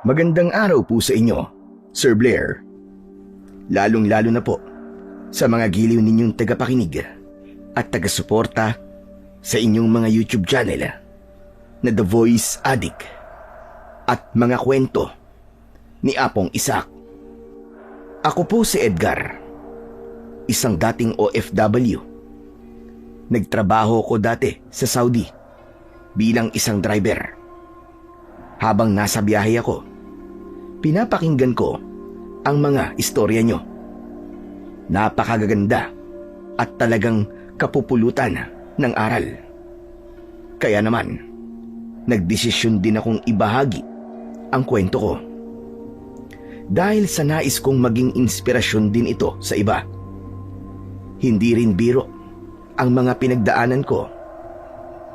Magandang araw po sa inyo, Sir Blair. Lalong-lalo na po sa mga giliw ninyong tagapakinig at taga-suporta sa inyong mga YouTube channel na The Voice Addict at mga kwento ni Apong Isak. Ako po si Edgar, isang dating OFW. Nagtrabaho ko dati sa Saudi bilang isang driver. Habang nasa biyahe ako, pinapakinggan ko ang mga istorya nyo. Napakagaganda at talagang kapupulutan ng aral. Kaya naman, nagdesisyon din akong ibahagi ang kwento ko. Dahil sa nais kong maging inspirasyon din ito sa iba. Hindi rin biro ang mga pinagdaanan ko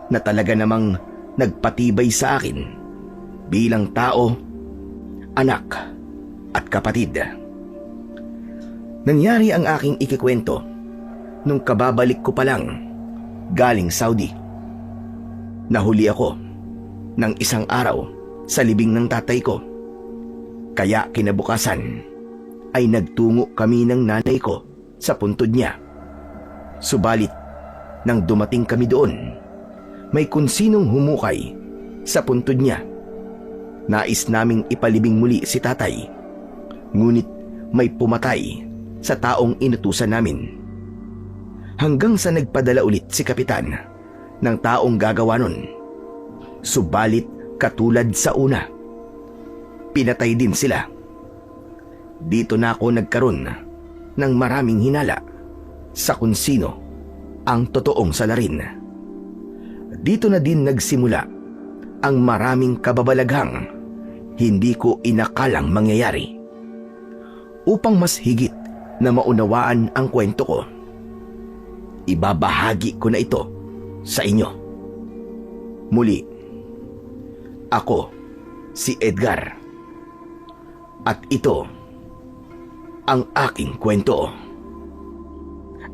na talaga namang nagpatibay sa akin bilang tao, anak at kapatid. Nangyari ang aking ikikwento nung kababalik ko pa lang galing Saudi. Nahuli ako ng isang araw sa libing ng tatay ko. Kaya kinabukasan ay nagtungo kami ng nanay ko sa puntod niya. Subalit nang dumating kami doon, may kunsinong humukay sa puntod niya. Nais naming ipalibing muli si tatay, ngunit may pumatay sa taong inutusan namin. Hanggang sa nagpadala ulit si kapitan ng taong gagawa nun. Subalit katulad sa una, pinatay din sila. Dito na ako nagkaroon ng maraming hinala sa kung sino ang totoong salarin. Dito na din nagsimula ang maraming kababalaghang hindi ko inakalang mangyayari. Upang mas higit na maunawaan ang kwento ko, ibabahagi ko na ito sa inyo. Muli, ako si Edgar at ito ang aking kwento.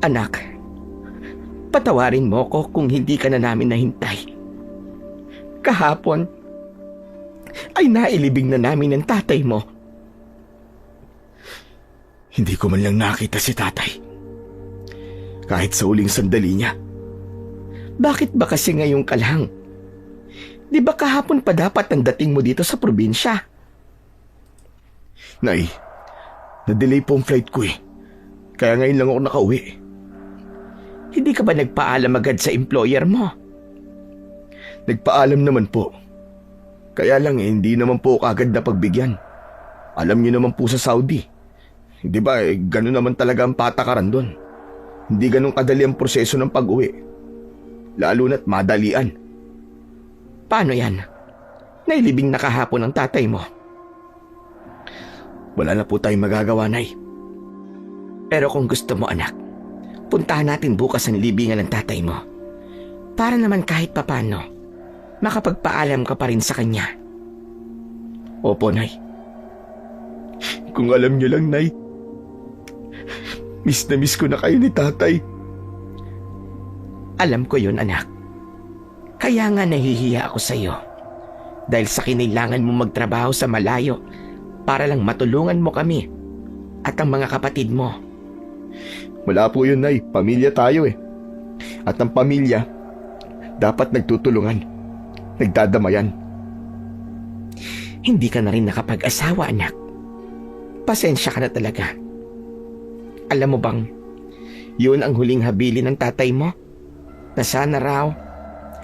Anak, patawarin mo ko kung hindi ka na namin nahintay. Kahapon ay nailibing na namin ang tatay mo. Hindi ko man lang nakita si tatay. Kahit sa uling sandali niya. Bakit ba kasi ngayon ka lang? Di ba kahapon pa dapat ang dating mo dito sa probinsya? Nay, na-delay po ang flight ko eh. Kaya ngayon lang ako nakauwi. Hindi ka ba nagpaalam agad sa employer mo? Nagpaalam naman po. Kaya lang hindi naman po kagad na pagbigyan. Alam niyo naman po sa Saudi. Di ba gano'n naman talaga ang patakaran doon. Hindi ganun kadali ang proseso ng pag-uwi. Lalo na't madalian. Paano yan? Nailibing na kahapon ang tatay mo. Wala na po tayong magagawa, Nay. Pero kung gusto mo, anak, puntahan natin bukas ang libingan ng tatay mo. Para naman kahit papano, makapagpaalam ka pa rin sa kanya. Opo, Nay. Kung alam niyo lang, Nay, miss na miss ko na kayo ni tatay. Alam ko yun, anak. Kaya nga nahihiya ako sa iyo. Dahil sa kinailangan mo magtrabaho sa malayo para lang matulungan mo kami at ang mga kapatid mo. Wala po yun, Nay. Pamilya tayo eh. At ang pamilya, dapat nagtutulungan. Nagdadamayan. Hindi ka na rin nakapag-asawa, anak. Pasensya ka na talaga. Alam mo bang, yun ang huling habilin ng tatay mo? Na sana raw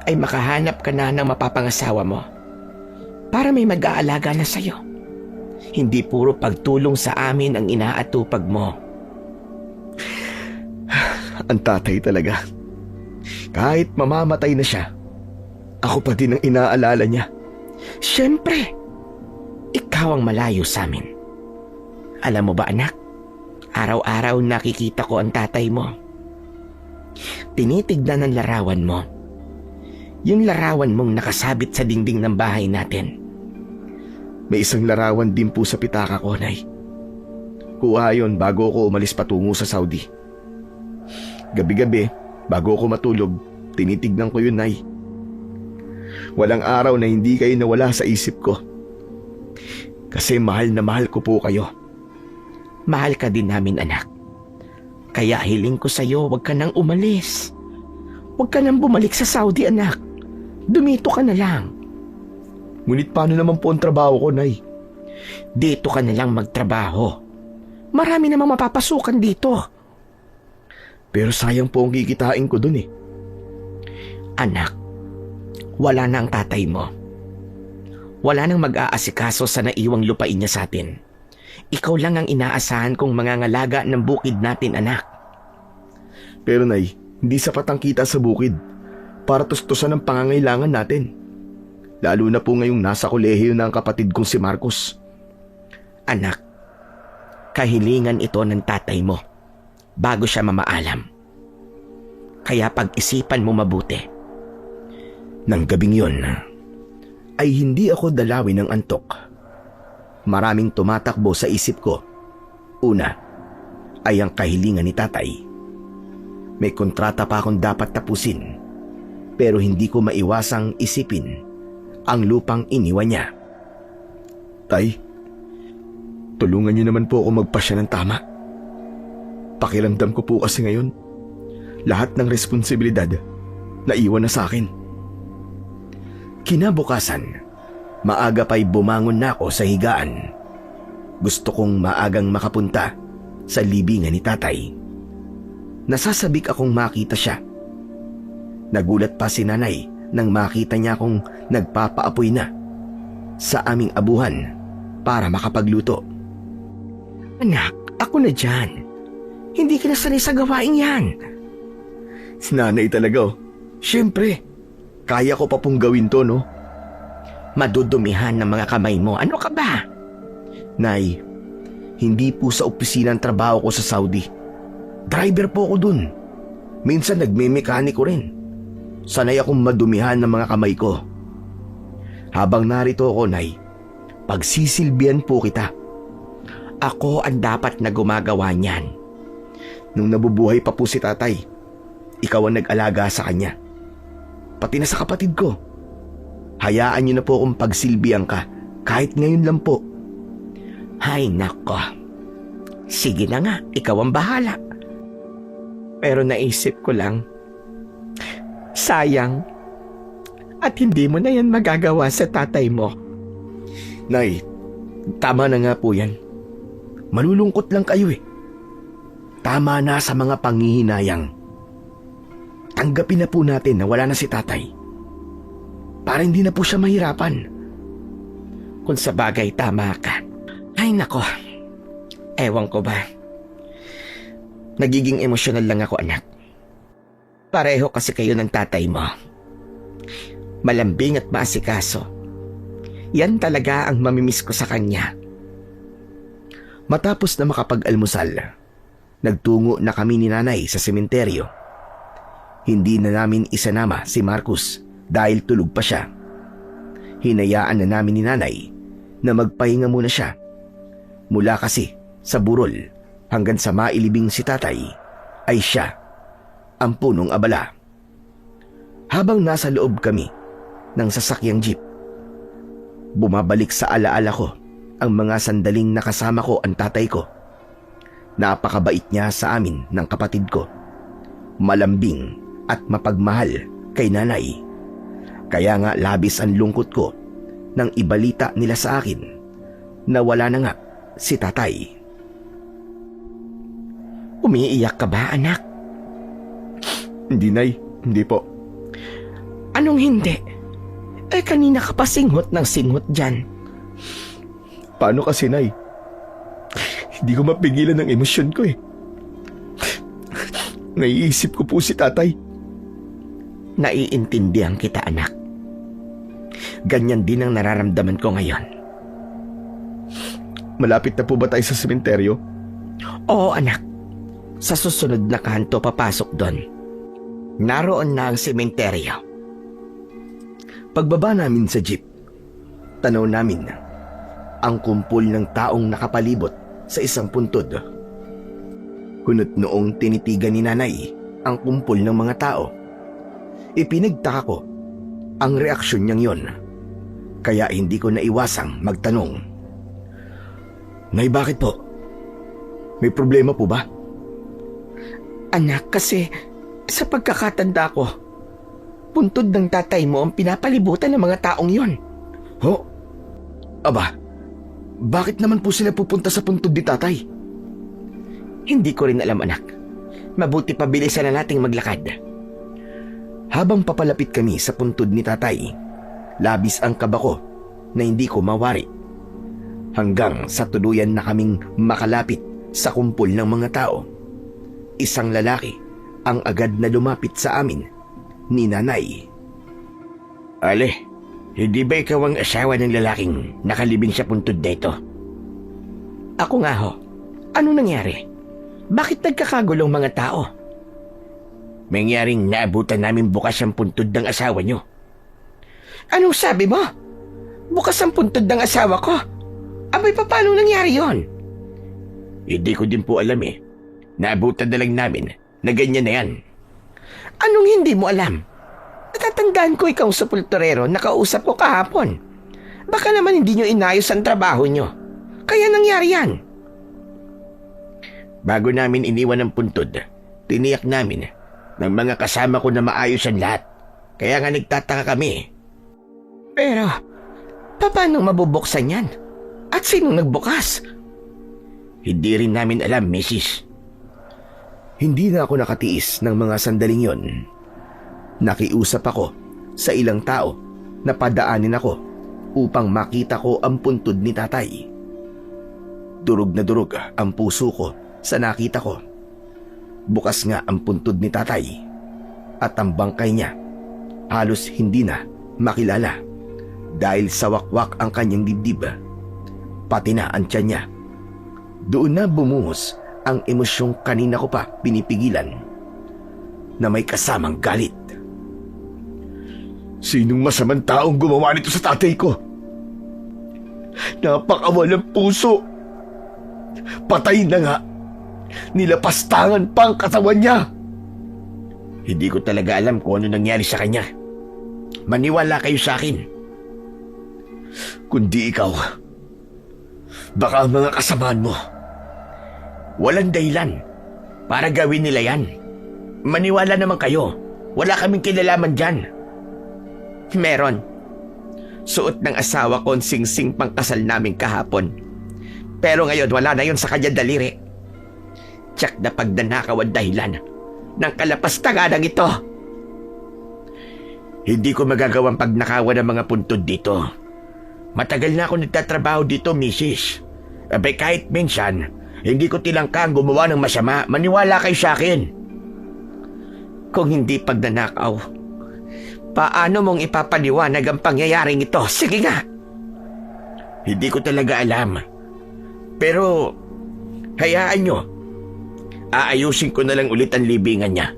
ay makahanap ka na ng mapapangasawa mo para may mag-aalaga na sa'yo. Hindi puro pagtulong sa amin ang inaatupag mo. Ang tatay talaga. Kahit mamamatay na siya, ako pa din ang inaalala niya. Siyempre, ikaw ang malayo sa amin. Alam mo ba, anak, araw-araw nakikita ko ang tatay mo. Tinitignan ang larawan mo. Yung larawan mong nakasabit sa dingding ng bahay natin. May isang larawan din po sa pitaka ko, Nay. Kuha yun bago ako umalis patungo sa Saudi. Gabi-gabi, bago ako matulog, tinitignan ko yun, Nay. Walang araw na hindi kayo nawala sa isip ko. Kasi mahal na mahal ko po kayo. Mahal ka din namin, anak. Kaya hiling ko sa'yo, huwag ka nang umalis. Huwag ka nang bumalik sa Saudi, anak. Dumito ka na lang. Ngunit paano naman po ang trabaho ko, Nay? Dito ka na lang magtrabaho. Marami namang mapapasukan dito. Pero sayang po ang kikitain ko dun eh. Anak, wala na ang tatay mo. Wala nang mag-aasikaso sa naiwang lupain niya sa atin. Ikaw lang ang inaasahan kong mangangalaga ng bukid natin, anak. Pero Nay, hindi sapat ang kita sa bukid para tustusan ang pangangailangan natin. Lalo na po ngayong nasa kolehiyo na ang kapatid kong si Marcos. Anak, kahilingan ito ng tatay mo bago siya mamaalam. Kaya pag-isipan mo mabuti. Nang gabing yon, ay hindi ako dalawin ng antok. Maraming tumatakbo sa isip ko. Una, ay ang kahilingan ni tatay. May kontrata pa akong dapat tapusin, pero hindi ko maiwasang isipin ang lupang iniwan niya. Tay, tulungan niyo naman po ako magpasya ng tama. Pakiramdam ko po kasi ngayon, lahat ng responsibilidad naiwan na sa akin. Kinabukasan, maaga pa'y bumangon na ako sa higaan. Gusto kong maagang makapunta sa libingan ni tatay. Nasasabik akong makita siya. Nagulat pa si nanay nang makita niya akong nagpapaapoy na sa aming abuhan para makapagluto. Anak, ako na dyan. Hindi ka na sanay sa gawain yan. Si nanay talaga, oh. Siyempre, kaya ko pa pong gawin to, no? Madudumihan ng mga kamay mo. Ano ka ba? Nay, hindi po sa opisina ang trabaho ko sa Saudi. Driver po ako dun. Minsan nagme-mekaniko rin. Sanay akong madumihan ng mga kamay ko. Habang narito ako, Nay, pagsisilbihan po kita. Ako ang dapat na gumagawa niyan. Nung nabubuhay pa po si tatay, ikaw ang nag-alaga sa kanya. Pati na sa kapatid ko. Hayaan niyo na po akong pagsilbihan ka, kahit ngayon lang po. Hay nako. Sige na nga, ikaw ang bahala. Pero naisip ko lang, sayang, at hindi mo na yan magagawa sa tatay mo. Nay, tama na nga po yan. Malulungkot lang kayo eh. Tama na sa mga panghihinayang. Tanggapin na po natin na wala na si tatay. Para hindi na po siya mahirapan. Kung sa bagay tama ka. Ay nako, ewan ko ba. Nagiging emosyonal lang ako, anak. Pareho kasi kayo ng tatay mo. Malambing at maasikaso. Yan talaga ang mamimiss ko sa kanya. Matapos na makapag-almusal, nagtungo na kami ni nanay sa sementeryo. Hindi na namin isanama si Marcos dahil tulog pa siya. Hinayaan na namin ni nanay na magpahinga muna siya. Mula kasi sa burol hanggang sa mailibing si tatay ay siya ang punong abala. Habang nasa loob kami ng sasakyang jeep, bumabalik sa alaala ko ang mga sandaling nakasama ko ang tatay ko. Napakabait niya sa amin ng kapatid ko. Malambing at mapagmahal kay nanay. Kaya nga labis ang lungkot ko nang ibalita nila sa akin na wala na nga si tatay. Umiiyak ka ba, anak? Hindi, Nay. Hindi po. Anong hindi? Kanina ka pa singhot ng singhot dyan. Paano kasi, Nay? Hindi ko mapigilan ng emosyon ko eh. Naiisip ko po si tatay. Naiintindihan kita, anak. Ganyan din ang nararamdaman ko ngayon. Malapit na po ba tayo sa sementeryo? Oo, anak. Sa susunod na kanto papasok doon. Naroon na ang sementeryo. Pagbaba namin sa jeep, tanaw namin ang kumpol ng taong nakapalibot sa isang puntod. Hunot noong tinitigan ni nanay ang kumpol ng mga tao. Ipinagtaka ko ang reaksyon niyang yon, kaya hindi ko naiwasang magtanong. Nay, bakit po? May problema po ba? Anak, kasi sa pagkakatanda ko, puntod ng tatay mo ang pinapalibutan ng mga taong yon. Ho? Aba, bakit naman po sila pupunta sa puntod ni tatay? Hindi ko rin alam, anak. Mabuti pa bilisan na nating maglakad. Habang papalapit kami sa puntod ni tatay, labis ang kaba ko na hindi ko mawari. Hanggang sa tuluyan na kaming makalapit sa kumpol ng mga tao. Isang lalaki ang agad na lumapit sa amin ni nanay. Ale, hindi ba ikaw ang asawa ng lalaking nakalibing sa puntod na ito? Ako nga ho. Ano nangyari? Bakit nagkakagulong mga tao? Mangyaring naabutan namin bukas ang puntod ng asawa nyo. Anong sabi mo? Bukas ang puntod ng asawa ko? Abay, paano nangyari yon? Hindi ko din po alam eh. Naabutan na lang namin na ganyan na yan. Anong hindi mo alam? Natatandaan ko ikaw sa pulturero na kausap ko kahapon. Baka naman hindi nyo inayos ang trabaho nyo. Kaya nangyari yan. Bago namin iniwan ang puntod, tiniyak namin ng mga kasama ko na maayos ang lahat. Kaya nga nagtataka kami. Pero, paano mabubuksan yan? At sinong nagbukas? Hindi rin namin alam, Mrs. Hindi na ako nakatiis ng mga sandaling yon. Nakiusap ako sa ilang tao na padaanin ako upang makita ko ang puntod ni tatay. Durog na durog ang puso ko sa nakita ko. Bukas nga ang puntod ni tatay at ang bangkay niya halos hindi na makilala dahil sa wakwak ang kanyang dibdib, pati na ang tiyan niya. Doon na bumuhos ang emosyong kanina ko pa pinipigilan na may kasamang galit. Sinong masamang taong gumawa nito sa tatay ko? Napakawalang puso. Patay na nga. Nilapastangan pa ang katawan niya. Hindi ko talaga alam kung ano nangyari sa kanya. Maniwala kayo sa akin. Kundi ikaw, baka ang mga kasamaan mo. Walang dahilan para gawin nila yan. Maniwala naman kayo. Wala kaming kinalaman dyan. Meron. Suot ng asawa ko ang singsing pangkasal namin kahapon. Pero ngayon wala na yon sa kanya daliri. Tiyak na pagdanakaw ang dahilan ng kalapastangan ito. Hindi ko magagawang pagnakawan ng mga puntod dito. Matagal na ako nagtatrabaho dito, Mrs. Abay kahit minsan, hindi ko tilangkang gumawa ng masama. Maniwala kayo sa akin. Kung hindi pagnanakaw, paano mong ipapaliwanag ang pangyayaring ito? Sige nga. Hindi ko talaga alam. Pero, hayaan nyo. Aayusin ko na lang ulit ang libingan niya.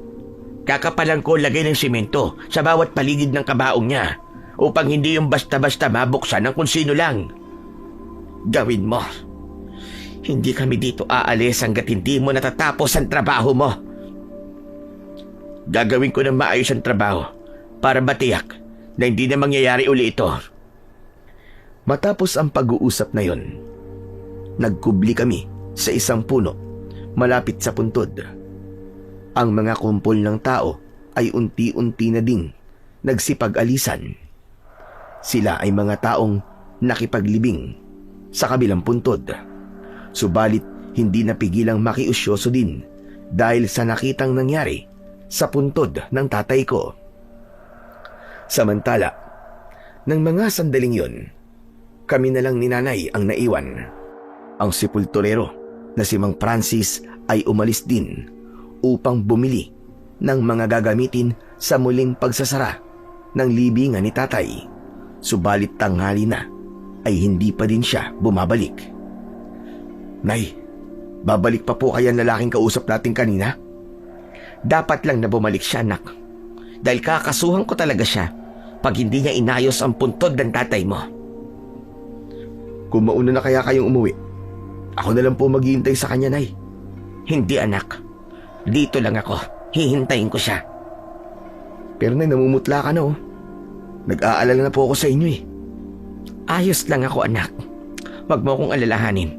Kakapalan ko lagay ng simento sa bawat paligid ng kabaong niya upang hindi yung basta-basta mabuksan ng kung sino lang. Gawin mo. Hindi kami dito aalis hanggat hindi mo natatapos ang trabaho mo. Gagawin ko ng maayos ang trabaho para matiyak na hindi na mangyayari uli ito. Matapos ang pag-uusap na yon, nagkubli kami sa isang puno malapit sa puntod. Ang mga kumpol ng tao ay unti-unti na ding nagsipag-alisan. Sila ay mga taong nakipaglibing sa kabilang puntod. Subalit hindi napigilang makiusyoso din dahil sa nakitang nangyari sa puntod ng tatay ko. Samantala, ng mga sandaling yon, kami na lang ni nanay ang naiwan. Ang sepulturero na si Mang Francis ay umalis din upang bumili ng mga gagamitin sa muling pagsasara ng libingan ni tatay. Subalit tanghali na ay hindi pa din siya bumabalik. Nay, babalik pa po kaya ang lalaking kausap natin kanina? Dapat lang na bumalik siya, anak. Dahil kakasuhan ko talaga siya pag hindi niya inayos ang puntod ng tatay mo. Kung mauna na kaya kayong umuwi, ako na lang po maghihintay sa kanya, Nay. Hindi, anak. Dito lang ako. Hihintayin ko siya. Pero Nay, namumutla ka na oh. Nag-aalala na po ako sa inyo eh. Ayos lang ako, anak. Huwag mo akong alalahanin.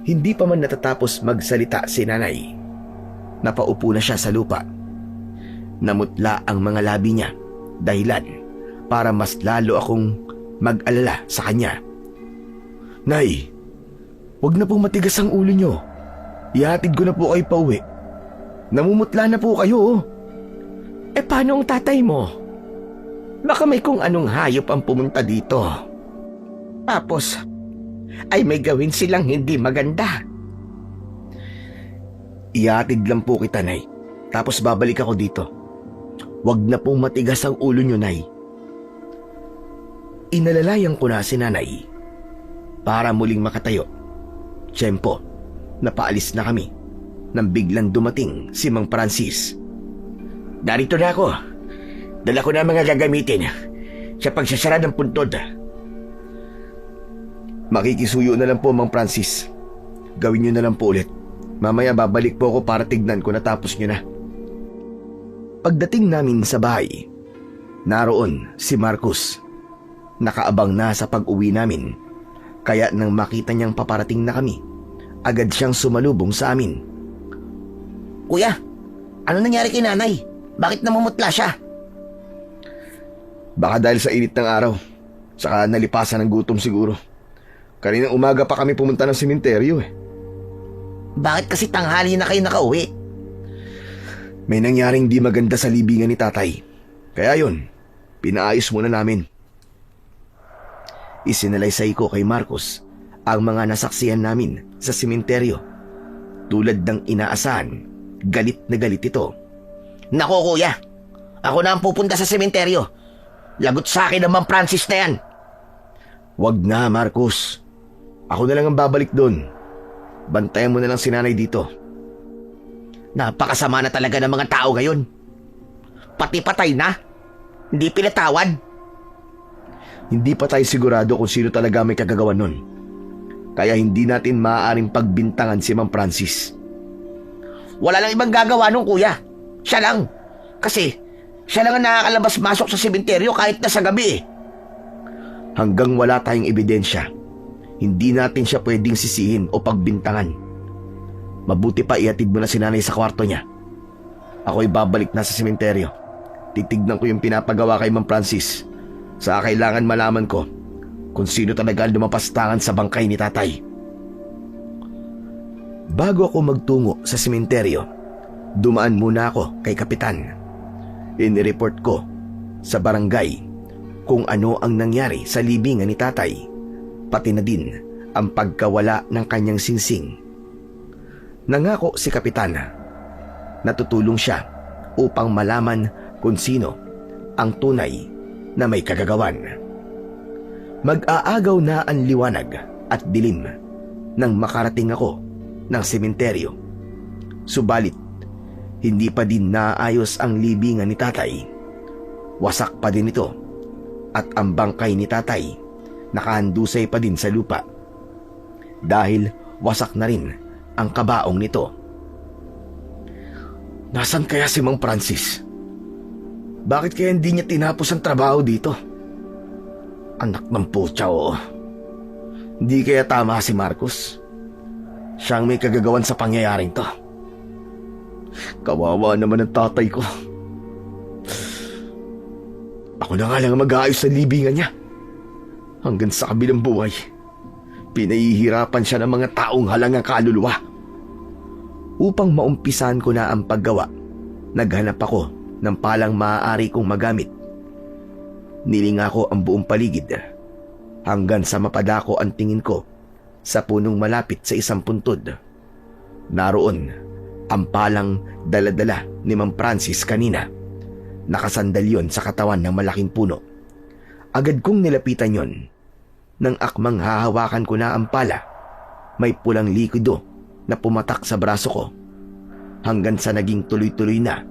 Hindi pa man natatapos magsalita si nanay, napaupo na siya sa lupa. Namutla ang mga labi niya, dahilan para mas lalo akong mag-alala sa kanya. Nay, wag na pong matigas ang ulo nyo. Ihatid ko na po kayo pauwi. Namumutla na po kayo. Paano ang tatay mo? Baka may kung anong hayop ang pumunta dito. Tapos, ay may gawin silang hindi maganda. Ihatid lang po kita, Nay. Tapos babalik ako dito. Wag na pong matigas ang ulo nyo, Nay. Inalalayan ko na si nanay para muling makatayo. Tiyempo, napaalis na kami nang biglang dumating si Mang Francis. Darito na ako. Dala ko na ang mga gagamitin sa pagsasara ng puntod. Makikisuyo na lang po, Mang Francis. Gawin nyo na lang po ulit. Mamaya babalik po ako para tignan kung natapos nyo na. Pagdating namin sa bahay, naroon si Marcos. Nakaabang na sa pag-uwi namin. Kaya nang makita niyang paparating na kami, agad siyang sumalubong sa amin. Kuya, ano nangyari kay nanay? Bakit namumutla siya? Baka dahil sa init ng araw, saka nalipasan ng gutom siguro. Kaninang umaga pa kami pumunta ng sementeryo eh. Bakit kasi tanghali na kayo nakauwi? May nangyaring di maganda sa libingan ni tatay. Kaya yun, pinaayos muna namin. Isinalaysay ko kay Marcos ang mga nasaksihan namin sa sementeryo. Tulad ng inaasahan, galit na galit ito. Nako kuya, ako na ang pupunta sa sementeryo. Lagot sa akin naman Francis na yan. Wag na, Marcos. Ako na lang ang babalik doon. Bantayan mo na lang si nanay dito. Napakasama na talaga ng mga tao ngayon. Pati patay na. Hindi pinatawad. Hindi pa tayo sigurado kung sino talaga may kagagawan nun. Kaya hindi natin maaaring pagbintangan si Mang Francis. Wala lang ibang gagawa nung kuya. Siya lang. Kasi siya lang ang nakakalabas-masok sa sementeryo kahit na sa gabi eh. Hanggang wala tayong ebidensya, hindi natin siya pwedeng sisihin o pagbintangan. Mabuti pa ihatid mo na si nanay sa kwarto niya. Ako'y babalik na sa sementeryo. Titignan ko yung pinapagawa kay Mang Francis. Sa kailangan malaman ko kung sino talaga ang lumapastangan sa bangkay ni tatay. Bago ako magtungo sa sementeryo, dumaan muna ako kay Kapitan. Inireport ko sa barangay kung ano ang nangyari sa libingan ni tatay, pati na din ang pagkawala ng kanyang singsing. Nangako si Kapitan na tutulong siya upang malaman kung sino ang tunay na may kagagawan. Mag-aagaw na ang liwanag at dilim nang makarating ako ng sementeryo. Subalit, hindi pa din naayos ang libingan ni tatay. Wasak pa din ito at ang bangkay ni tatay nakahandusay pa din sa lupa dahil wasak na rin ang kabaong nito. Nasaan kaya si Mang Francis? Bakit kaya hindi niya tinapos ang trabaho dito? Anak ng putya, oo. Hindi kaya tama si Marcos? Siyang may kagagawan sa pangyayaring to. Kawawa naman ang tatay ko. Ako na nga lang ang mag-aayos sa libingan niya. Hanggang sa kabilang buhay, pinahihirapan siya ng mga taong halangang kaluluwa. Upang maumpisan ko na ang paggawa, naghanap ako ng palang maaari kong magamit. Nilinga ko ang buong paligid hanggang sa mapadako ang tingin ko sa punong malapit sa isang puntod. Naroon ang palang dala-dala ni Mang Francis kanina. Nakasandal yon sa katawan ng malaking puno. Agad kong nilapitan yon. Nang akmang hahawakan ko na ang pala, may pulang likido na pumatak sa braso ko hanggang sa naging tuloy-tuloy na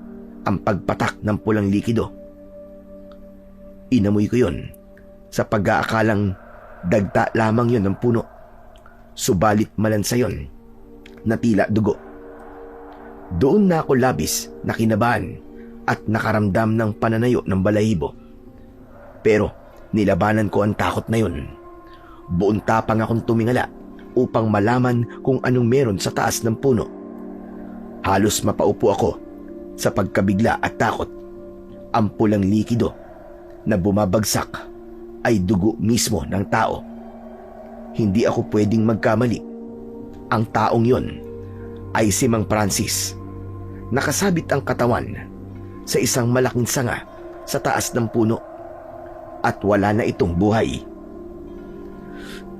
ang pagpatak ng pulang likido. Inamoy ko yon sa pag-aakalang dagta lamang yon ng puno. Subalit malansa yon na tila dugo. Doon na ako labis na kinabahan at nakaramdam ng pananayo ng balahibo. Pero nilabanan ko ang takot na yon. Buong tapang akong tumingala upang malaman kung anong meron sa taas ng puno. Halos mapaupo ako sa pagkabigla at takot. Ang pulang likido na bumabagsak ay dugo mismo ng tao. Hindi ako pwedeng magkamali. Ang taong yon ay si Mang Francis. Nakasabit ang katawan sa isang malaking sanga sa taas ng puno at wala na itong buhay.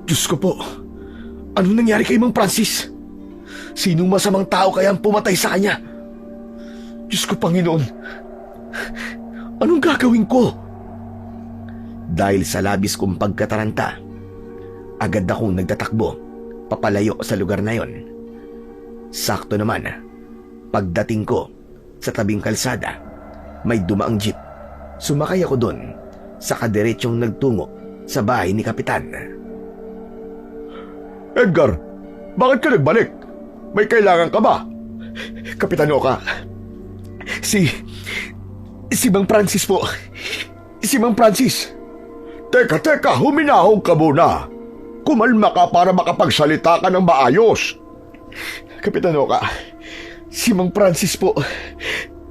Diyos ko po, ano nangyari kay Mang Francis? Sinong masamang tao kaya ang pumatay sa kanya? Diyos ko, Panginoon, anong gagawin ko? Dahil sa labis kong pagkataranta, agad akong nagtatakbo papalayo sa lugar na yon. Sakto naman, pagdating ko sa tabing kalsada, may dumaang jeep. Sumakay ako doon sa kadiretsyong nagtungo sa bahay ni Kapitan. Edgar, bakit ka nagbalik? May kailangan ka ba? Kapitan Oka, si Mang Francis po. Si Mang Francis. Teka, huminahog ka muna. Kumalma ka para makapagsalita ka ng maayos. Kapitan Oka, si Mang Francis po,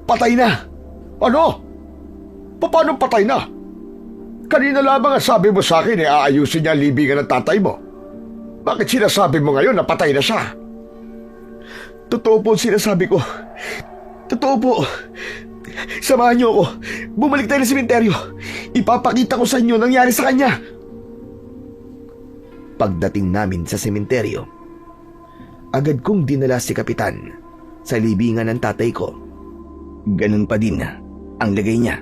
patay na. Ano? Paano patay na? Kanina lamang ang sabi mo sa akin aayusin niya ang libingan ng tatay mo. Bakit sinasabi mo ngayon na patay na siya? Totoo po ang sinasabi ko. Totoo po. Samahan niyo ako. Bumalik tayo ng sementeryo. Ipapakita ko sa inyo nangyari sa kanya. Pagdating namin sa sementeryo, agad kong dinala si Kapitan sa libingan ng tatay ko. Ganun pa din ang lagay niya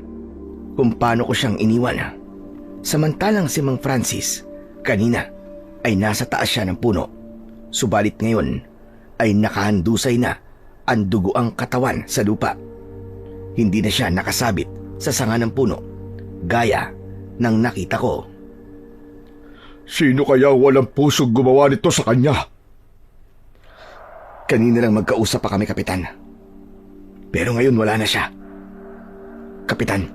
kung paano ko siyang iniwan. Samantalang si Mang Francis kanina ay nasa taas siya ng puno. Subalit ngayon ay nakahandusay na ang dugoang katawan sa lupa. Hindi na siya nakasabit sa sanga ng puno gaya ng nakita ko. Sino kaya walang pusong gumawa nito sa kanya? Kanina lang magkausap pa kami, Kapitan. Pero ngayon wala na siya. Kapitan,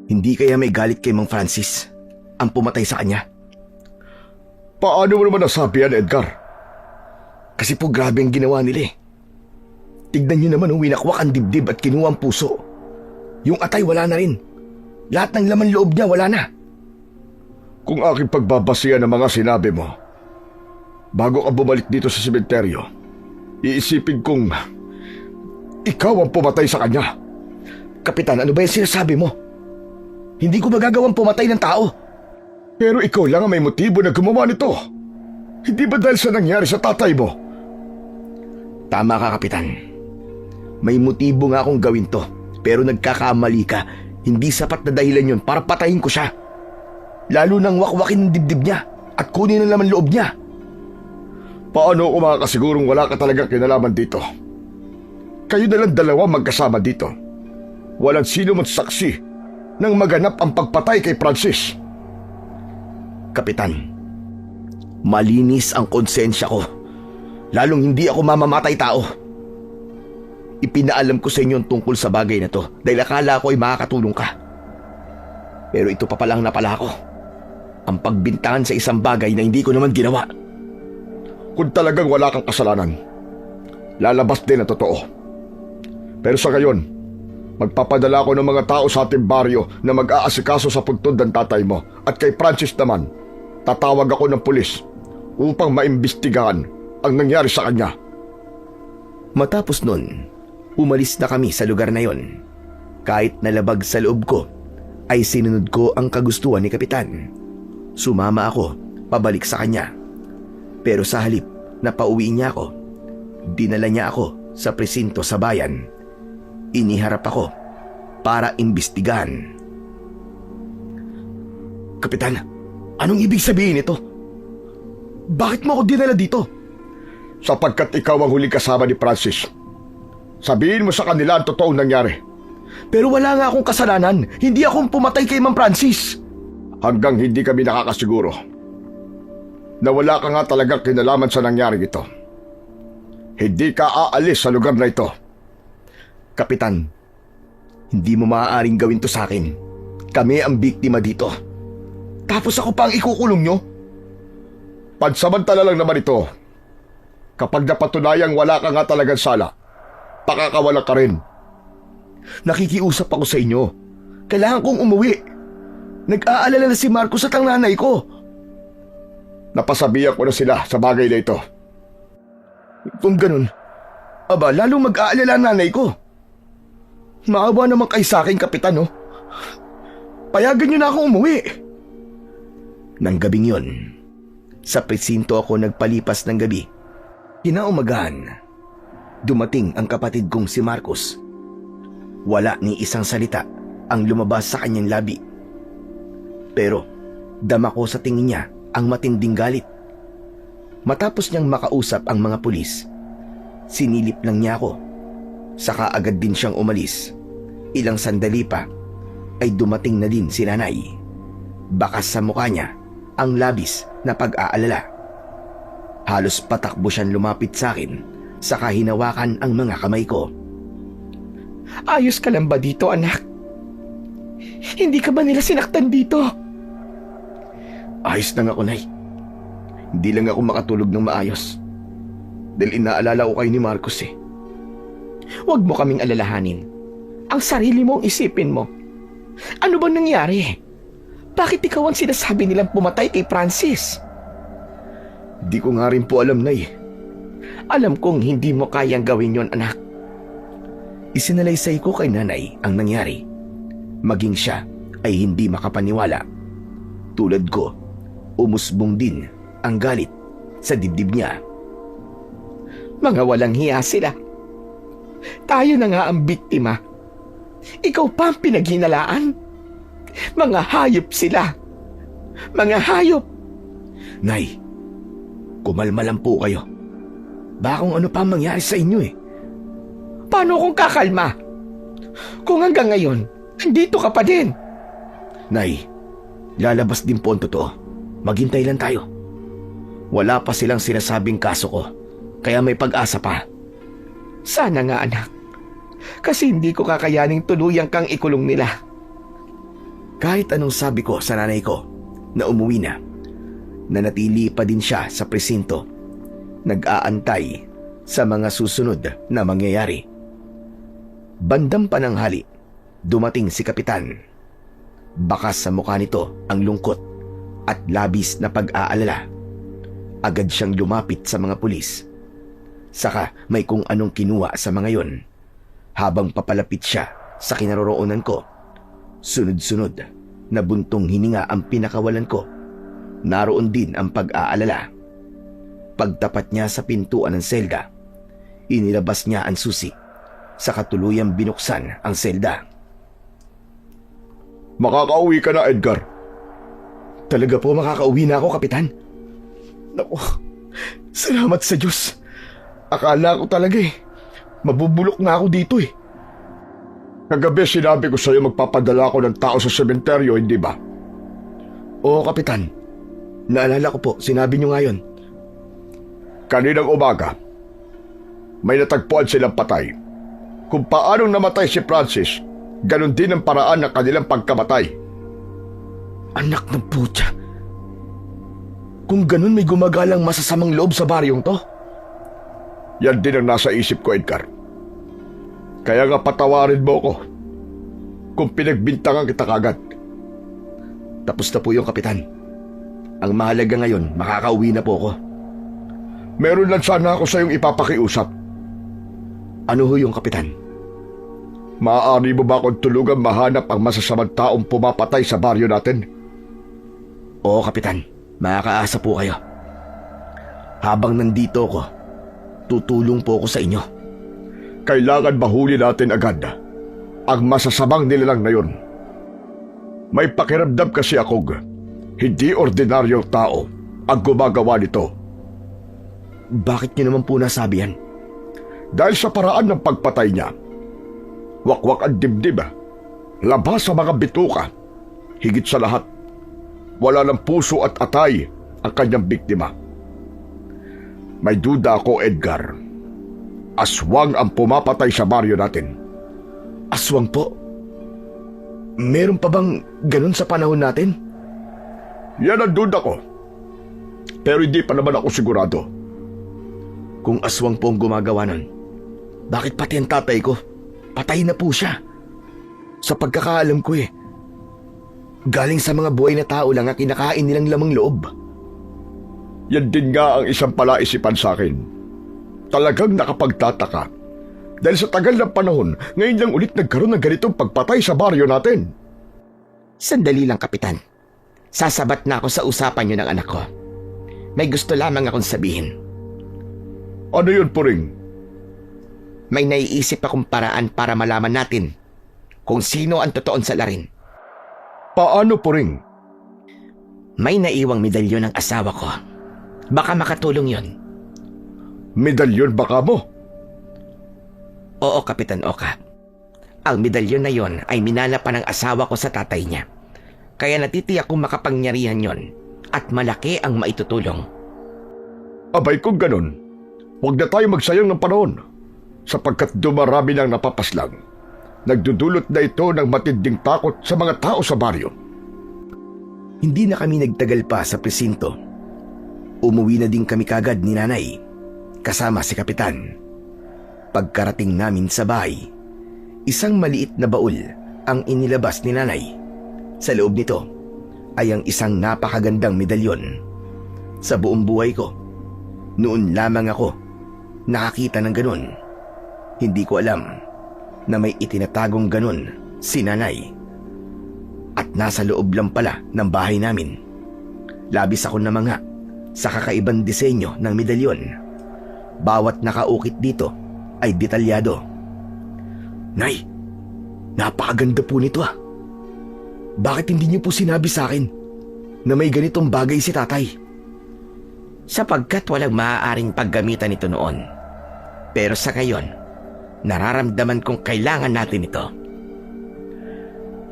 hindi kaya may galit kay Mang Francis ang pumatay sa kanya? Paano mo naman nasabi yan, Edgar? Kasi po grabe ang ginawa nila eh. Tignan niyo naman, winakwak ang dibdib at kinuha ang puso. Yung atay wala na rin. Lahat ng laman loob niya wala na. Kung aking pagbabasihan ng mga sinabi mo, bago ka bumalik dito sa sementeryo, iisipin kong ikaw ang pumatay sa kanya. Kapitan, ano ba yung sinasabi mo? Hindi ko magagawang pumatay ng tao. Pero ikaw lang ang may motibo na gumawa nito. Hindi ba dahil sa nangyari sa tatay mo? Tama ka, Kapitan. May motibo nga akong gawin to. Pero nagkakamali ka. Hindi sapat na dahilan yun para patayin ko siya. Lalo nang wakwakin ng dibdib niya at kunin ang laman loob niya. Paano ako makakasigurong wala ka talagang kinalaman dito? Kayo na lang dalawa magkasama dito. Walang sino man saksi nang maganap ang pagpatay kay Francis. Kapitan, malinis ang konsensya ko. Lalong hindi ako mamamatay tao. Ipinaalam ko sa inyo ang tungkol sa bagay na to dahil akala ko ay makakatulong ka. Pero ito pa palang napala ko. Ang pagbintangan sa isang bagay na hindi ko naman ginawa. Kung talagang wala kang kasalanan, lalabas din ang totoo. Pero sa ngayon, magpapadala ko ng mga tao sa ating baryo na mag-aasikaso sa pagtod ng tatay mo. At kay Francis naman, tatawag ako ng pulis upang maimbestigahan ang nangyari sa kanya. Matapos nun, umalis na kami sa lugar na yon. Kahit nalabag sa loob ko, ay sinunod ko ang kagustuhan ni Kapitan. Sumama ako pabalik sa kanya. Pero sa halip na pauwi niya ako, dinala niya ako sa presinto sa bayan. Iniharap ako para imbestigahan. Kapitan, anong ibig sabihin nito? Bakit mo ako dinala dito? Sapagkat ikaw ang huling kasama ni Francis. Sabihin mo sa kanila ang totoong nangyari. Pero wala nga akong kasalanan. Hindi akong pumatay kay Mang Francis. Hanggang hindi kami nakakasiguro na wala ka nga talagang kinalaman sa nangyari ito, hindi ka aalis sa lugar na ito. Kapitan, hindi mo maaaring gawin to sa akin. Kami ang biktima dito. Tapos ako pa ang ikukulong nyo? Pansamantala lang naman ito. Kapag napatunayang wala ka nga talagang sala, pakakawala ka rin. Nakikiusap ako sa inyo. Kailangan kong umuwi. Nag-aalala na si Marcos at ang nanay ko. Napasabihan ko na sila sa bagay na ito. Kung ganun, aba, lalong mag-aalala ang nanay ko. Maawa naman kayo sa akin, Kapitan, no? Payagan niyo na akong umuwi. Nang gabing yon, sa presinto ako nagpalipas ng gabi. Kinaumagahan, dumating ang kapatid kong si Marcos. Wala ni isang salita ang lumabas sa kanyang labi. Pero dama ko sa tingin niya ang matinding galit. Matapos niyang makausap ang mga pulis, sinilip lang niya ako. Saka agad din siyang umalis. Ilang sandali pa ay dumating na din si nanay. Bakas sa mukha niya ang labis na pag-aalala. Halos patakbo siyang lumapit sa akin, saka hinawakan ang mga kamay ko. Ayos ka lang ba dito, anak? Hindi ka ba nila sinaktan dito? Ayos lang ako, Nay. Hindi lang ako makatulog ng maayos. Dahil inaalala ko kayo ni Marcos eh. Huwag mo kaming alalahanin. Ang sarili mo ang isipin mo. Ano bang nangyari? Bakit ikaw ang sinasabi nilang pumatay kay Francis? Di ko nga rin po alam, Nay. Alam kong hindi mo kayang gawin yon, anak. Isinalaysay ko kay nanay ang nangyari. Maging siya ay hindi makapaniwala. Tulad ko, umusbong din ang galit sa dibdib niya. Mga walang hiya sila. Tayo na nga ang biktima. Ikaw pa ang pinaghinalaan. Mga hayop sila. Mga hayop. Nay, kumalma lang po kayo. Baka kung ano pa ang mangyari sa inyo eh. Paano kung kakalma? Kung hanggang ngayon, andito ka pa din. Nay, lalabas din po ang totoo. Maghintay lang tayo. Wala pa silang sinasabing kaso ko, kaya may pag-asa pa. Sana nga, anak. Kasi hindi ko kakayaning tuluyang kang ikulong nila. Kahit anong sabi ko sa nanay ko na umuwi na, nanatili pa din siya sa presinto, nag-aantay sa mga susunod na mangyayari. Bandang pananghali, dumating si Kapitan. Bakas sa mukha nito ang lungkot at labis na pag-aalala. Agad siyang lumapit sa mga pulis. Saka may kung anong kinuha sa mga yon. Habang papalapit siya sa kinaroroonan ko, sunod-sunod na buntong hininga ang pinakawalan ko. Naroon din ang pag-aalala. Pagtapat niya sa pintuan ng selda, inilabas niya ang susi, saka tuluyang binuksan ang selda. Makakauwi ka na, Edgar. Talaga po makakauwi na ako, Kapitan? Naku, salamat sa Diyos. Akala ko talaga mabubulok na ako dito eh. Kagabi sinabi ko sa'yo magpapadala ako ng tao sa sementeryo, hindi ba? Oo, Kapitan. Naalala ko po, sinabi niyo nga yun. Kaninang umaga, may natagpuan silang patay. Kung paanong namatay si Francis, ganun din ang paraan ng kanilang pagkamatay. Anak ng putya. Kung ganun may gumagalang masasamang loob sa baryong to. Yan din ang nasa isip ko, Edgar. Kaya nga patawarin mo ko kung pinagbintangan kita kagad. Tapos na po yung Kapitan. Ang mahalaga ngayon, makakauwi na po ako. Meron lang sana ako sa iyong ipapakiusap. Ano ho yung Kapitan? Maaari mo ba akong tulugan mahanap ang masasamang taong pumapatay sa baryo natin? Oo, Kapitan. Makakaasa po kayo. Habang nandito ako, tutulong po ako sa inyo. Kailangan mahuli natin agad ang masasamang nilalang na yun. May pakiramdam kasi akong hindi ordinaryong tao ang gumagawa nito. Bakit niyo naman po nasabi yan? Dahil sa paraan ng pagpatay niya, wakwak ang dibdib, labas sa mga bituka. Higit sa lahat, wala ng puso at atay ang kanyang biktima. May duda ako, Edgar. Aswang ang pumapatay sa baryo natin. Aswang po? Meron pa bang ganun sa panahon natin? Yan ang duda ko. Pero hindi pa naman ako sigurado. Kung aswang po ang gumagawa nun, bakit pati ang tatay ko? Patay na po siya. Sa pagkakaalam ko galing sa mga buhay na tao lang ang kinakain nilang lamang loob. Yan din nga ang isang palaisipan sa akin. Talagang nakapagtataka. Dahil sa tagal ng panahon, ngayon lang ulit nagkaroon ng ganitong pagpatay sa baryo natin. Sandali lang, Kapitan. Sasabat na ako sa usapan niyo ng anak ko. May gusto lamang akong sabihin. Ano yun, Puring? May naiisip akong paraan para malaman natin kung sino ang totoong salarin. Paano, Puring? May naiwang medalyon ng asawa ko. Baka makatulong yon. Medalyon baka mo? Oo, Kapitan Oka. Ang medalyon na yon ay minana pa ng asawa ko sa tatay niya. Kaya natitiyak kong makapangyarihan yon at malaki ang maitutulong. Abay kung ganun, huwag na tayo magsayang ng panahon sapagkat dumarami ng napapaslang. Nagdudulot na ito ng matinding takot sa mga tao sa baryo. Hindi na kami nagtagal pa sa presinto. Umuwi na din kami kagad ni nanay, kasama si Kapitan. Pagkarating namin sa bahay, isang maliit na baul ang inilabas ni nanay. Sa loob nito ay ang isang napakagandang medalyon. Sa buong buhay ko, noon lamang ako nakakita ng ganun. Hindi ko alam na may itinatagong ganun si nanay. At nasa loob lang pala ng bahay namin. Labis ako namanga sa kakaibang disenyo ng medalyon. Bawat nakaukit dito ay detalyado. Nay, napakaganda po nito ah. Bakit hindi niyo po sinabi sa akin na may ganitong bagay si tatay? Sapagkat walang maaaring paggamitan ito noon. Pero sa ngayon, nararamdaman kong kailangan natin ito.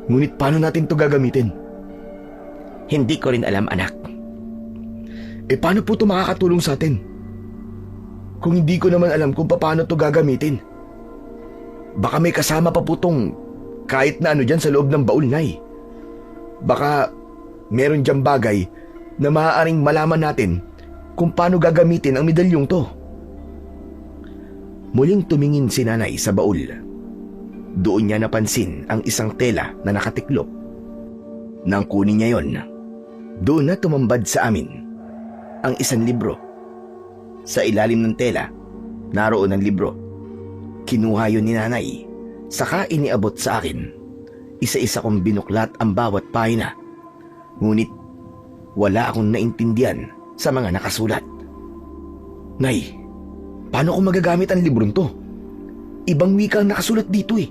Ngunit paano natin to gagamitin? Hindi ko rin alam, anak. Paano po to makakatulong sa atin? Kung hindi ko naman alam kung paano to gagamitin. Baka may kasama pa po tong kahit na ano dyan sa loob ng baul, Nay. Baka meron dyang bagay na maaaring malaman natin kung paano gagamitin ang medalyong to. Muling tumingin si nanay sa baul. Doon niya napansin ang isang tela na nakatiklop. Nang kunin niya yon, doon na tumambad sa amin ang isang libro. Sa ilalim ng tela, naroon ang libro. Kinuha yun ni nanay, saka iniabot sa akin. Isa-isa kong binuklat ang bawat pahina. Ngunit wala akong naintindihan sa mga nakasulat. Nay, paano ko magagamit ang librong to? Ibang wika ang nakasulat dito eh.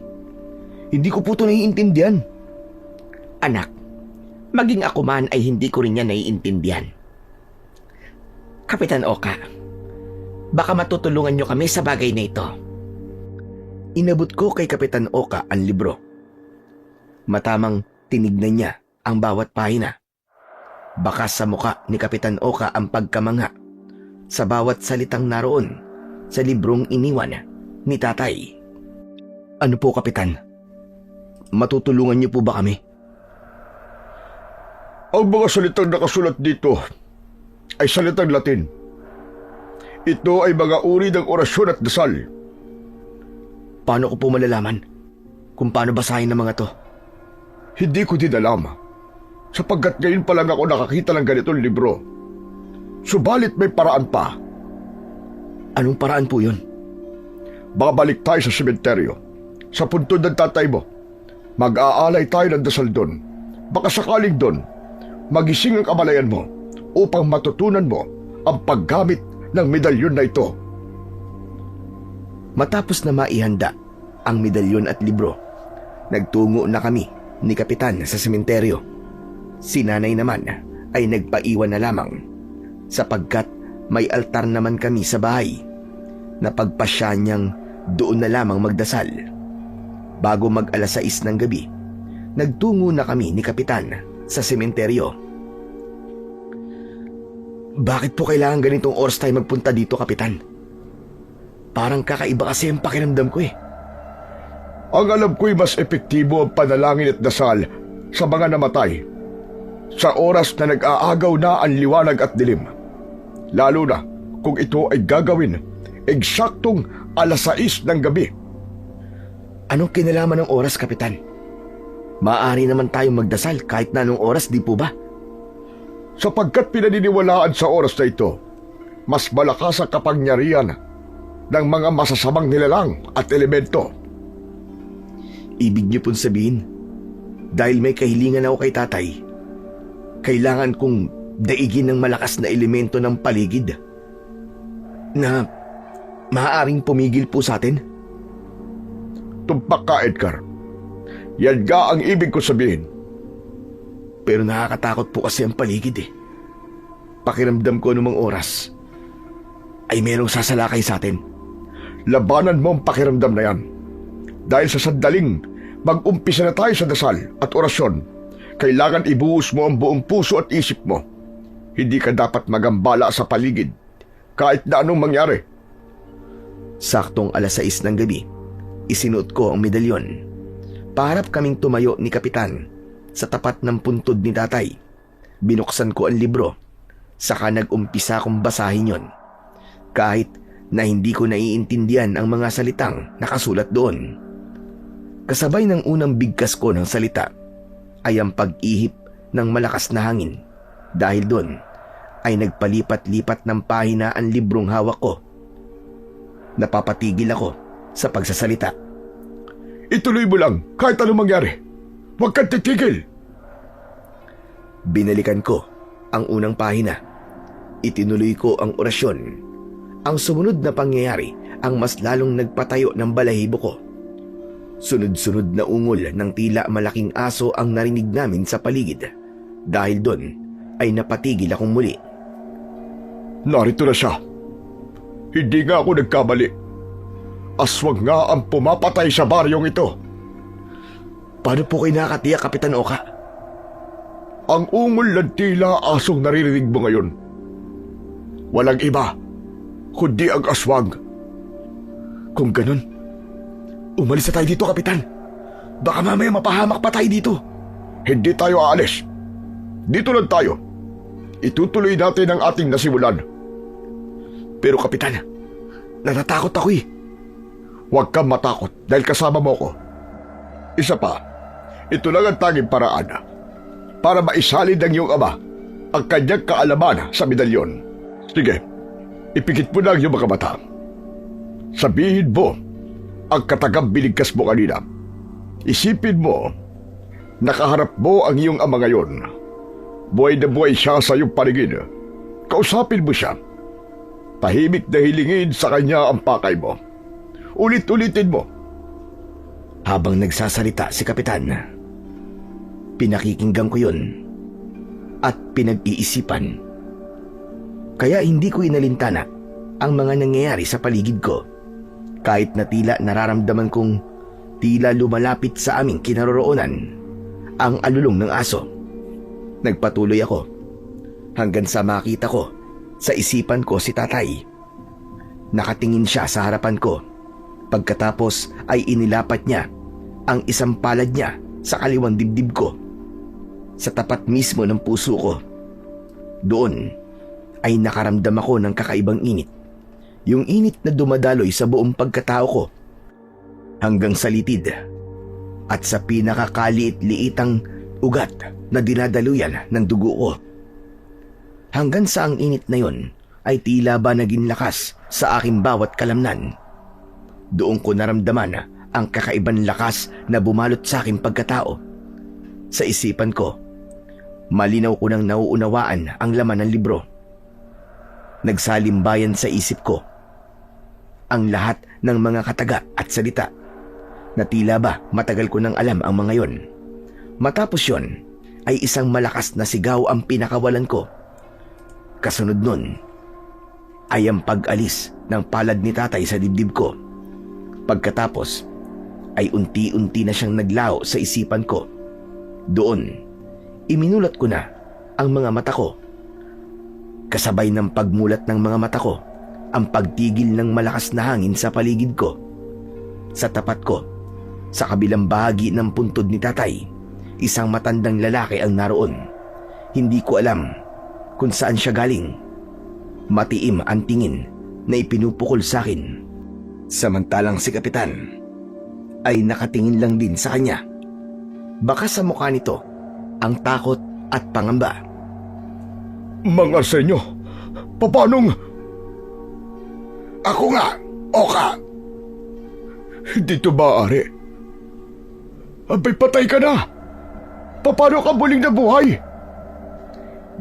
Hindi ko po ito naiintindihan. Anak, maging ako man ay hindi ko rin yan naiintindihan. Kapitan Oka, baka matutulungan niyo kami sa bagay na ito. Inabot ko kay Kapitan Oka ang libro. Matamang tinignan niya ang bawat pahina. Baka sa muka ni Kapitan Oka ang pagkamangha sa bawat salitang naroon sa librong iniwan ni tatay. Ano po, Kapitan? Matutulungan niyo po ba kami? Ang mga salitang nakasulat dito ay salitang Latin. Ito ay mga uri ng orasyon at dasal. Paano ko po malalaman kung paano basahin ng mga to? Hindi ko din alam, sapagkat ngayon pa lang ako nakakita ng ganitong libro. Subalit may paraan pa. Anong paraan po yun? Babalik tayo sa sementeryo, sa puntod ng tatay mo. Mag-aalay tayo ng dasal doon. Baka sakaling doon, magising ang kamalayan mo upang matutunan mo ang paggamit ng medalyon na ito. Matapos na maihanda ang medalyon at libro, nagtungo na kami ni Kapitan sa sementeryo. Si nanay naman ay nagpaiwan na lamang sapagkat may altar naman kami sa bahay na pagpasya niyang doon na lamang magdasal. Bago mag-alas 6 ng gabi, nagtungo na kami ni Kapitan sa sementeryo. Bakit po kailangan ganitong oras tayo magpunta dito, Kapitan? Parang kakaiba kasi ang pakiramdam ko eh. Ang alam ko'y mas epektibo ang panalangin at dasal sa mga namatay sa oras na nag-aagaw na ang liwanag at dilim. Lalo na kung ito ay gagawin eksaktong 6:00 ng gabi. Anong kinalaman ng oras, Kapitan? Maaari naman tayong magdasal kahit na anong oras, di po ba? Sapagkat pinaniniwalaan sa oras na ito, mas malakas ang kapangyarihan ng mga masasamang nilalang at elemento. Ibig niyo pong sabihin, dahil may kahilingan ako kay tatay, kailangan kong daigin ng malakas na elemento ng paligid na maaaring pumigil po sa atin? Tumpak ka, Edgar. Yan nga ang ibig ko sabihin. Pero nakakatakot po kasi ang paligid eh. Pakiramdam ko anumang oras ay merong sasalakay sa atin. Labanan mo ang pakiramdam na yan. Dahil sa sandaling mag-umpisa na tayo sa dasal at orasyon, kailangan ibuhos mo ang buong puso at isip mo. Hindi ka dapat magambala sa paligid kahit na anong mangyari. Saktong 6:00 ng gabi, isinuot ko ang medalyon. Paharap kaming tumayo ni Kapitan sa tapat ng puntod ni tatay. Binuksan ko ang libro, saka nag-umpisa kong basahin yon. Kahit na hindi ko naiintindihan ang mga salitang nakasulat doon. Kasabay ng unang bigkas ko ng salita ay ang pag-ihip ng malakas na hangin. Dahil doon ay nagpalipat-lipat ng pahina ang librong hawak ko. Napapatigil ako sa pagsasalita. Ituloy mo lang kahit anong mangyari. Huwag kang titigil. Binalikan ko ang unang pahina. Itinuloy ko ang orasyon. Ang sumunod na pangyayari ang mas lalong nagpatayo ng balahibo ko. Sunod-sunod na ungol ng tila malaking aso ang narinig namin sa paligid. Dahil doon ay napatigil akong muli. Narito na siya. Hindi nga ako nagkamali. Aswang nga ang pumapatay sa baryong ito. Paano po kayo nakatiyak, Kapitan Oka? Ang ungol ng tila asong naririnig mo ngayon. Walang iba, kundi ang aswang. Kung ganun, umalis na tayo dito, Kapitan. Baka mamaya mapahamak pa tayo dito. Hindi tayo aalis. Dito lang tayo. Itutuloy natin ang ating nasimulan. Pero Kapitan, natatakot ako eh. Huwag kang matakot dahil kasama mo ko. Isa pa, ito lang ang tanging paraan para maisalid ng iyong ama ang kanyang kaalaman sa medalyon. Sige, ipikit mo lang yung mga mata. Sabihin mo ang katagang binigkas mo kanina. Isipin mo, nakaharap mo ang iyong ama ngayon. Buhay na buhay siya sa iyong paligid. Kausapin mo siya. Tahimik na hilingin sa kanya ang pakay mo. Ulit-ulitin mo. Habang nagsasalita si Kapitan, pinakikinggan ko yun at pinag-iisipan. Kaya hindi ko inalintana ang mga nangyayari sa paligid ko. Kahit na tila nararamdaman kong tila lumalapit sa aming kinaroroonan ang alulong ng aso. Nagpatuloy ako hanggang sa makita ko sa isipan ko si tatay. Nakatingin siya sa harapan ko. Pagkatapos ay inilapat niya ang isang palad niya sa kaliwang dibdib ko, sa tapat mismo ng puso ko. Doon ay nakaramdam ako ng kakaibang init. Yung init na dumadaloy sa buong pagkatao ko hanggang sa litid at sa pinakakaliit-liitang ugat na dinadaluyan ng dugo ko. Hanggang sa ang init na yon ay tila ba naging lakas sa aking bawat kalamnan. Doon ko naramdaman ang kakaibang lakas na bumalot sa aking pagkatao. Sa isipan ko, malinaw ko nang nauunawaan ang laman ng libro. Nagsalimbayan sa isip ko ang lahat ng mga kataga at salita na tila ba matagal ko nang alam ang mga yon. Matapos yon ay isang malakas na sigaw ang pinakawalan ko. Kasunod nun ay ang pag-alis ng palad ni tatay sa dibdib ko. Pagkatapos ay unti-unti na siyang naglaho sa isipan ko. Doon, iminulat ko na ang mga mata ko. Kasabay ng pagmulat ng mga mata ko, ang pagtigil ng malakas na hangin sa paligid ko. Sa tapat ko, sa kabilang bahagi ng puntod ni tatay, isang matandang lalaki ang naroon. Hindi ko alam kung saan siya galing. Matiim ang tingin na ipinupukol sa akin. Samantalang si Kapitan ay nakatingin lang din sa kanya. Baka sa mukha nito ang takot at pangamba. Mga senyo, papanong? Ako nga, Oka. Dito ba, Ari? Abay, patay ka na. Paano ka muling nabuhay?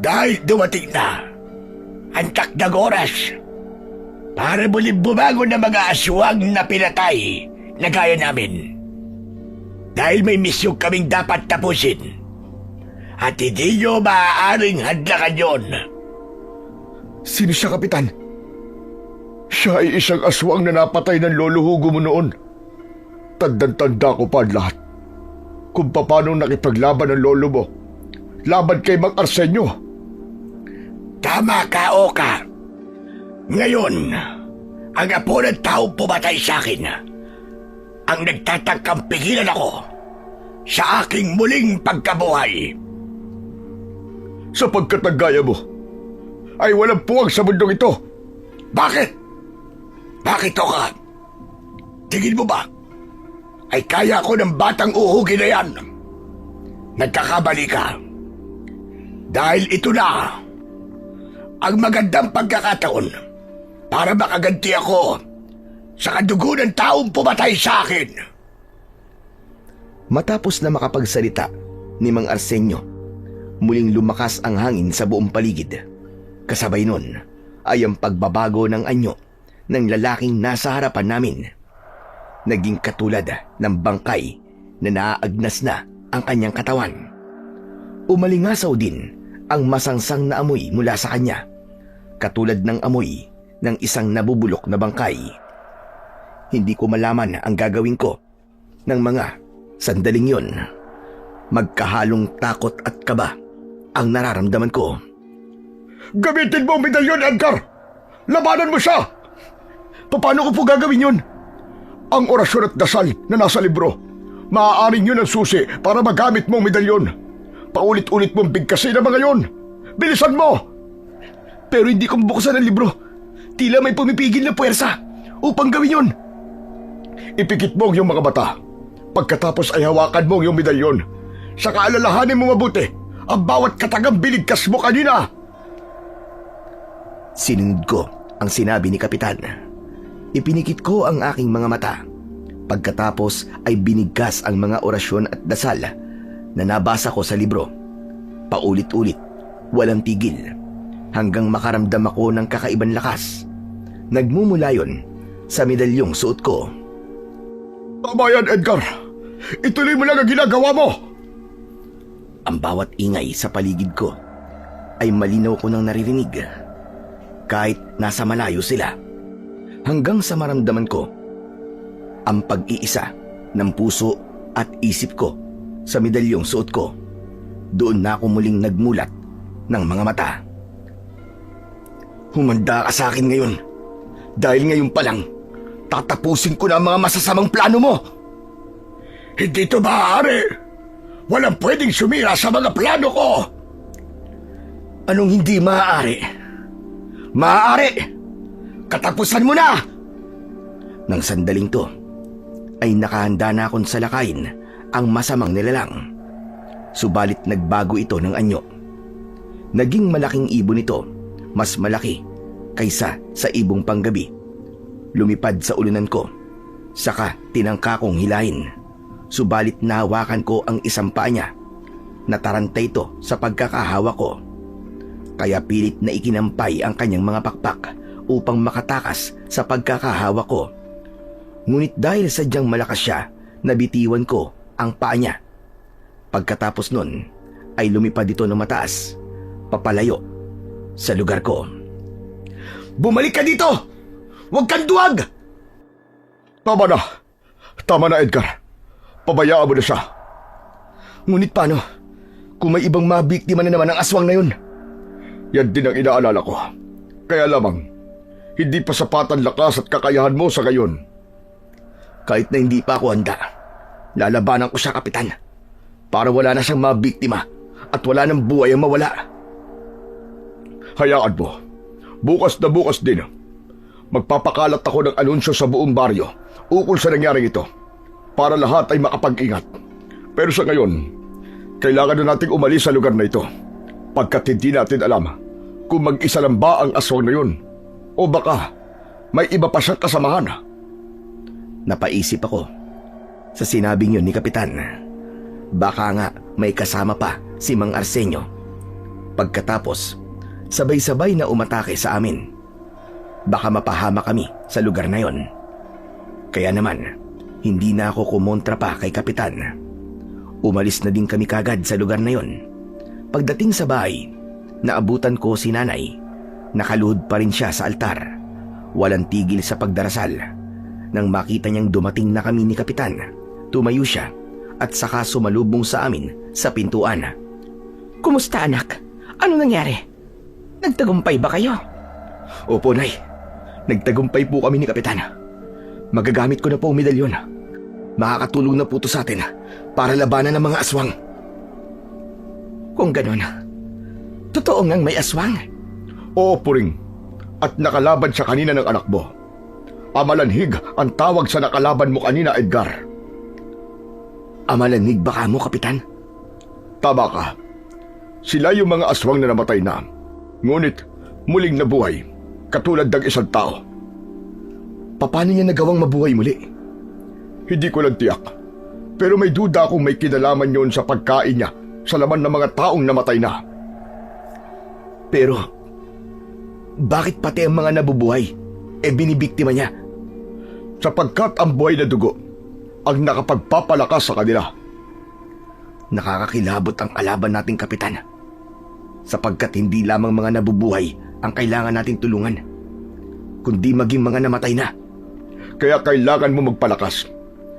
Dahil dumating na ang takdang oras para muling bumangon ng mga aswang na pinatay na gaya namin. Dahil may misyon kaming dapat tapusin at hindi nyo maaaring hadlakan yon. Sino siya, Kapitan? Siya ay isang aswang na napatay ng lolo Hugo mo noon. Tandang-tanda ko pa lahat. Kung paano nakipaglaban ng lolo mo laban kay Mang Arsenio. Tama ka, Oka. Ngayon, ang apo ng taong pumatay sa akin ang nagtatangkang pigilan ako sa aking muling pagkabuhay. Sapagkat ang gaya mo ay walang puwang sa mundong ito. Bakit? Bakit, Oka? Tingin mo ba ay kaya ko ng batang uhugin na yan? Nagkakamali ka. Dahil ito na ang magandang pagkakataon para makaganti ako sa kadugo ng taong pumatay sa akin. Matapos na makapagsalita ni Mang Arsenio, muling lumakas ang hangin sa buong paligid. Kasabay nun ay ang pagbabago ng anyo ng lalaking nasa harapan namin. Naging katulad ng bangkay na naaagnas na ang kanyang katawan. Umalingasaw din ang masangsang na amoy mula sa kanya, katulad ng amoy ng isang nabubulok na bangkay. Hindi ko malaman ang gagawin ko ng mga sandaling yon. Magkahalong takot at kaba ang nararamdaman ko. Gamitin mo ang medalyon, Edgar! Labanan mo siya! Paano ko po gagawin yun? Ang orasyon at dasal na nasa libro, maaaring yun ang susi para magamit mong medalyon. Paulit-ulit mong bigkasin ang mga yon. Bilisan mo! Pero hindi ko mabuksan ang libro. Tila may pumipigil na puwersa upang gawin yun. Ipikit mo ang iyong mga mata. Pagkatapos ay hawakan mo ang iyong medalyon. Saka alalahanin mo mabuti ang bawat katagang binigkas mo kanina. Sinunod ko ang sinabi ni Kapitan. Ipinikit ko ang aking mga mata. Pagkatapos ay binigkas ang mga orasyon at dasal na nabasa ko sa libro. Paulit-ulit, walang tigil, hanggang makaramdam ako ng kakaibang lakas. Nagmumula yon sa medalyong suot ko. Tama yan, Edgar. Ituloy mo lang ang ginagawa mo. Ang bawat ingay sa paligid ko ay malinaw ko nang naririnig, kahit nasa malayo sila. Hanggang sa maramdaman ko ang pag-iisa ng puso at isip ko sa medalyong suot ko. Doon na ako muling nagmulat ng mga mata. Humanda ka sa akin ngayon, dahil ngayon pa lang tatapusin ko na ang mga masasamang plano mo. Hindi ito maaari. Walang pwedeng sumira sa mga plano ko. Anong hindi maaari? Maaari! Katapusan mo na! Nang sandaling to, ay nakahanda na akong salakayin ang masamang nilalang. Subalit nagbago ito ng anyo. Naging malaking ibon ito, mas malaki kaysa sa ibong panggabi. Lumipad sa ulunan ko, saka tinangka kong hilahin. Subalit nahawakan ko ang isang paa niya. Nataranta ito sa pagkakahawa ko. Kaya pilit na ikinampay ang kanyang mga pakpak upang makatakas sa pagkakahawa ko. Ngunit dahil sadyang malakas siya, nabitiwan ko ang paa niya. Pagkatapos nun, ay lumipad ito ng mataas, papalayo sa lugar ko. Bumalik ka dito! Huwag kang duwag! Tama na. Tama na, Edgar. Pabayaan mo na siya. Ngunit paano kung may ibang mabiktima na naman ang aswang na yun? Yan din ang inaalala ko. Kaya lamang, hindi pa sapat ang lakas at kakayahan mo sa ngayon. Kahit na hindi pa ako handa, lalabanan ko siya, Kapitan, para wala na siyang mabiktima at wala nang buhay ang mawala. Hayaan mo. Bukas na bukas din, magpapakalat ako ng anunsyo sa buong baryo ukol sa nangyaring ito para lahat ay makapag-ingat. Pero sa ngayon, kailangan na nating umalis sa lugar na ito pagkat hindi natin alam kung mag-isa lang ba ang aswang na yun o baka may iba pa siyang kasamahan. Napaisip ako sa sinabing yun ni Kapitan. Baka nga may kasama pa si Mang Arsenio. Pagkatapos, sabay-sabay na umatake sa amin. Baka mapahama kami sa lugar na yon. Kaya naman, hindi na ako kumontra pa kay Kapitan. Umalis na din kami kagad sa lugar na yon. Pagdating sa bahay, naabutan ko si nanay. Nakaluhod pa rin siya sa altar. Walang tigil sa pagdarasal. Nang makita niyang dumating na kami ni Kapitan, tumayo siya at saka sumalubong sa amin sa pintuan. Kumusta anak? Ano nangyari? Nagtagumpay ba kayo? Opo, Nay. Nagtagumpay po kami ni Kapitan. Magagamit ko na po ang medalyon. Makakatulong na po ito sa atin para labanan ng mga aswang. Kung ganun, totoo ngang may aswang? Oo, Puring. At nakalaban siya kanina ng anak mo. Amalanhig ang tawag sa nakalaban mo kanina, Edgar. Amalanhig ba ka mo, Kapitan? Tama ka. Sila yung mga aswang na namatay na. Ngunit muling nabuhay, katulad ng isang tao. Paano niya nagawang mabuhay muli? Hindi ko lang tiyak. Pero may duda akong may kinalaman yon sa pagkain niya sa laman ng mga taong namatay na. Pero, bakit pati ang mga nabubuhay binibiktima niya? Sapagkat ang buhay na dugo ang nakapagpapalakas sa kanila. Nakakakilabot ang kalaban nating Kapitan. Sapagkat hindi lamang mga nabubuhay ang kailangan nating tulungan, kundi maging mga namatay na. Kaya kailangan mo magpalakas.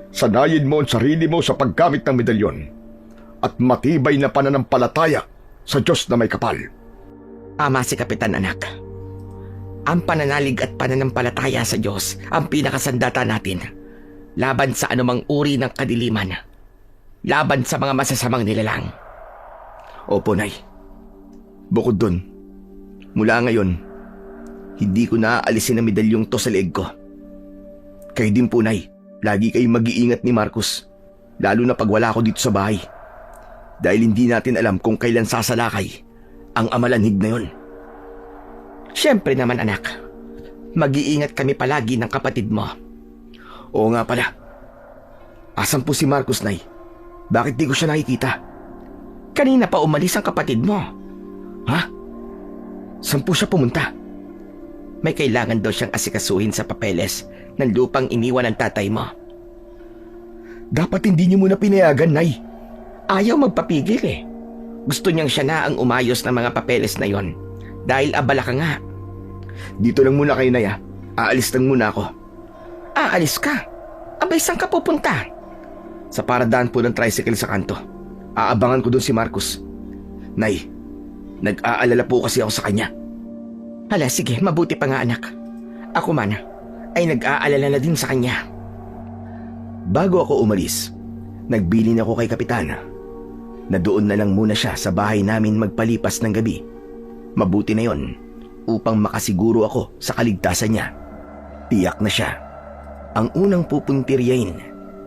Sanayin mo ang sarili mo sa paggamit ng medalyon at matibay na pananampalataya sa Diyos na may kapal. Ama si Kapitan, anak. Ang pananalig at pananampalataya sa Diyos ang pinakasandata natin laban sa anumang uri ng kadiliman, laban sa mga masasamang nilalang. Opo, Nay. Bukod dun, mula ngayon, hindi ko naaalisin ang medalyong to sa leeg ko. Kayo din po, Nay. Lagi kayong mag-iingat ni Marcos, lalo na pag wala ako dito sa bahay. Dahil hindi natin alam kung kailan sasalakay ang amalanhig na yon. Siyempre naman, anak. Mag-iingat kami palagi ng kapatid mo. Oo nga pala. Asan po si Marcos, Nay? Bakit di ko siya nakikita? Kanina pa umalis ang kapatid mo. Ha? Saan po siya pumunta? May kailangan daw siyang asikasuhin sa papeles ng lupang iniwan ng tatay mo. Dapat hindi niyo muna pinayagan, Nay. Ayaw magpapigil eh. Gusto niyang siya na ang umayos ng mga papeles na yon dahil abala ka nga. Dito lang muna kayo, Nay. Aalis lang muna ako. Aalis ka? Abay, saan ka pupunta? Sa paradaan po ng tricycle sa kanto. Aabangan ko doon si Marcos. Nay, nag-aalala po kasi ako sa kanya. Hala, sige, mabuti pa nga, anak. Ako man ay nag-aalala na din sa kanya. Bago ako umalis, nagbilin ako kay Kapitan na doon na lang muna siya sa bahay namin magpalipas ng gabi. Mabuti na yon upang makasiguro ako sa kaligtasan niya. Tiyak na siya ang unang pupuntiryahin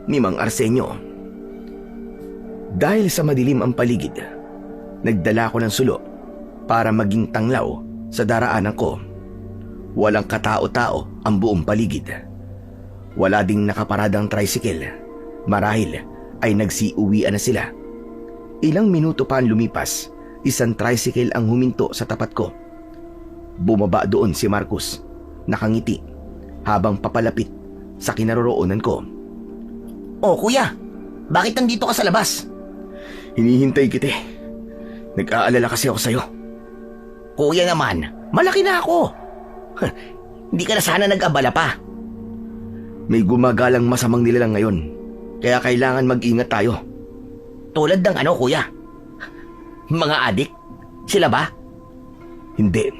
ni Mang Arsenio. Dahil sa madilim ang paligid, nagdala ko ng sulo para maging tanglaw sa daraanan ko. Walang katao-tao ang buong paligid. Wala ding nakaparadang tricycle. Marahil ay nagsiuwian na sila. Ilang minuto pa ang lumipas, isang tricycle ang huminto sa tapat ko. Bumaba doon si Marcos, nakangiti, habang papalapit sa kinaroroonan ko. Oh, kuya, bakit nandito ka sa labas? Hinihintay kita. Nag-aalala kasi ako sa'yo. Kuya naman, malaki na ako. Hindi ka na sana nag-abala pa. May gumagalang masamang nilalang ngayon, kaya kailangan mag-ingat tayo. Tulad ng ano, kuya? Mga adik? Sila ba? Hindi.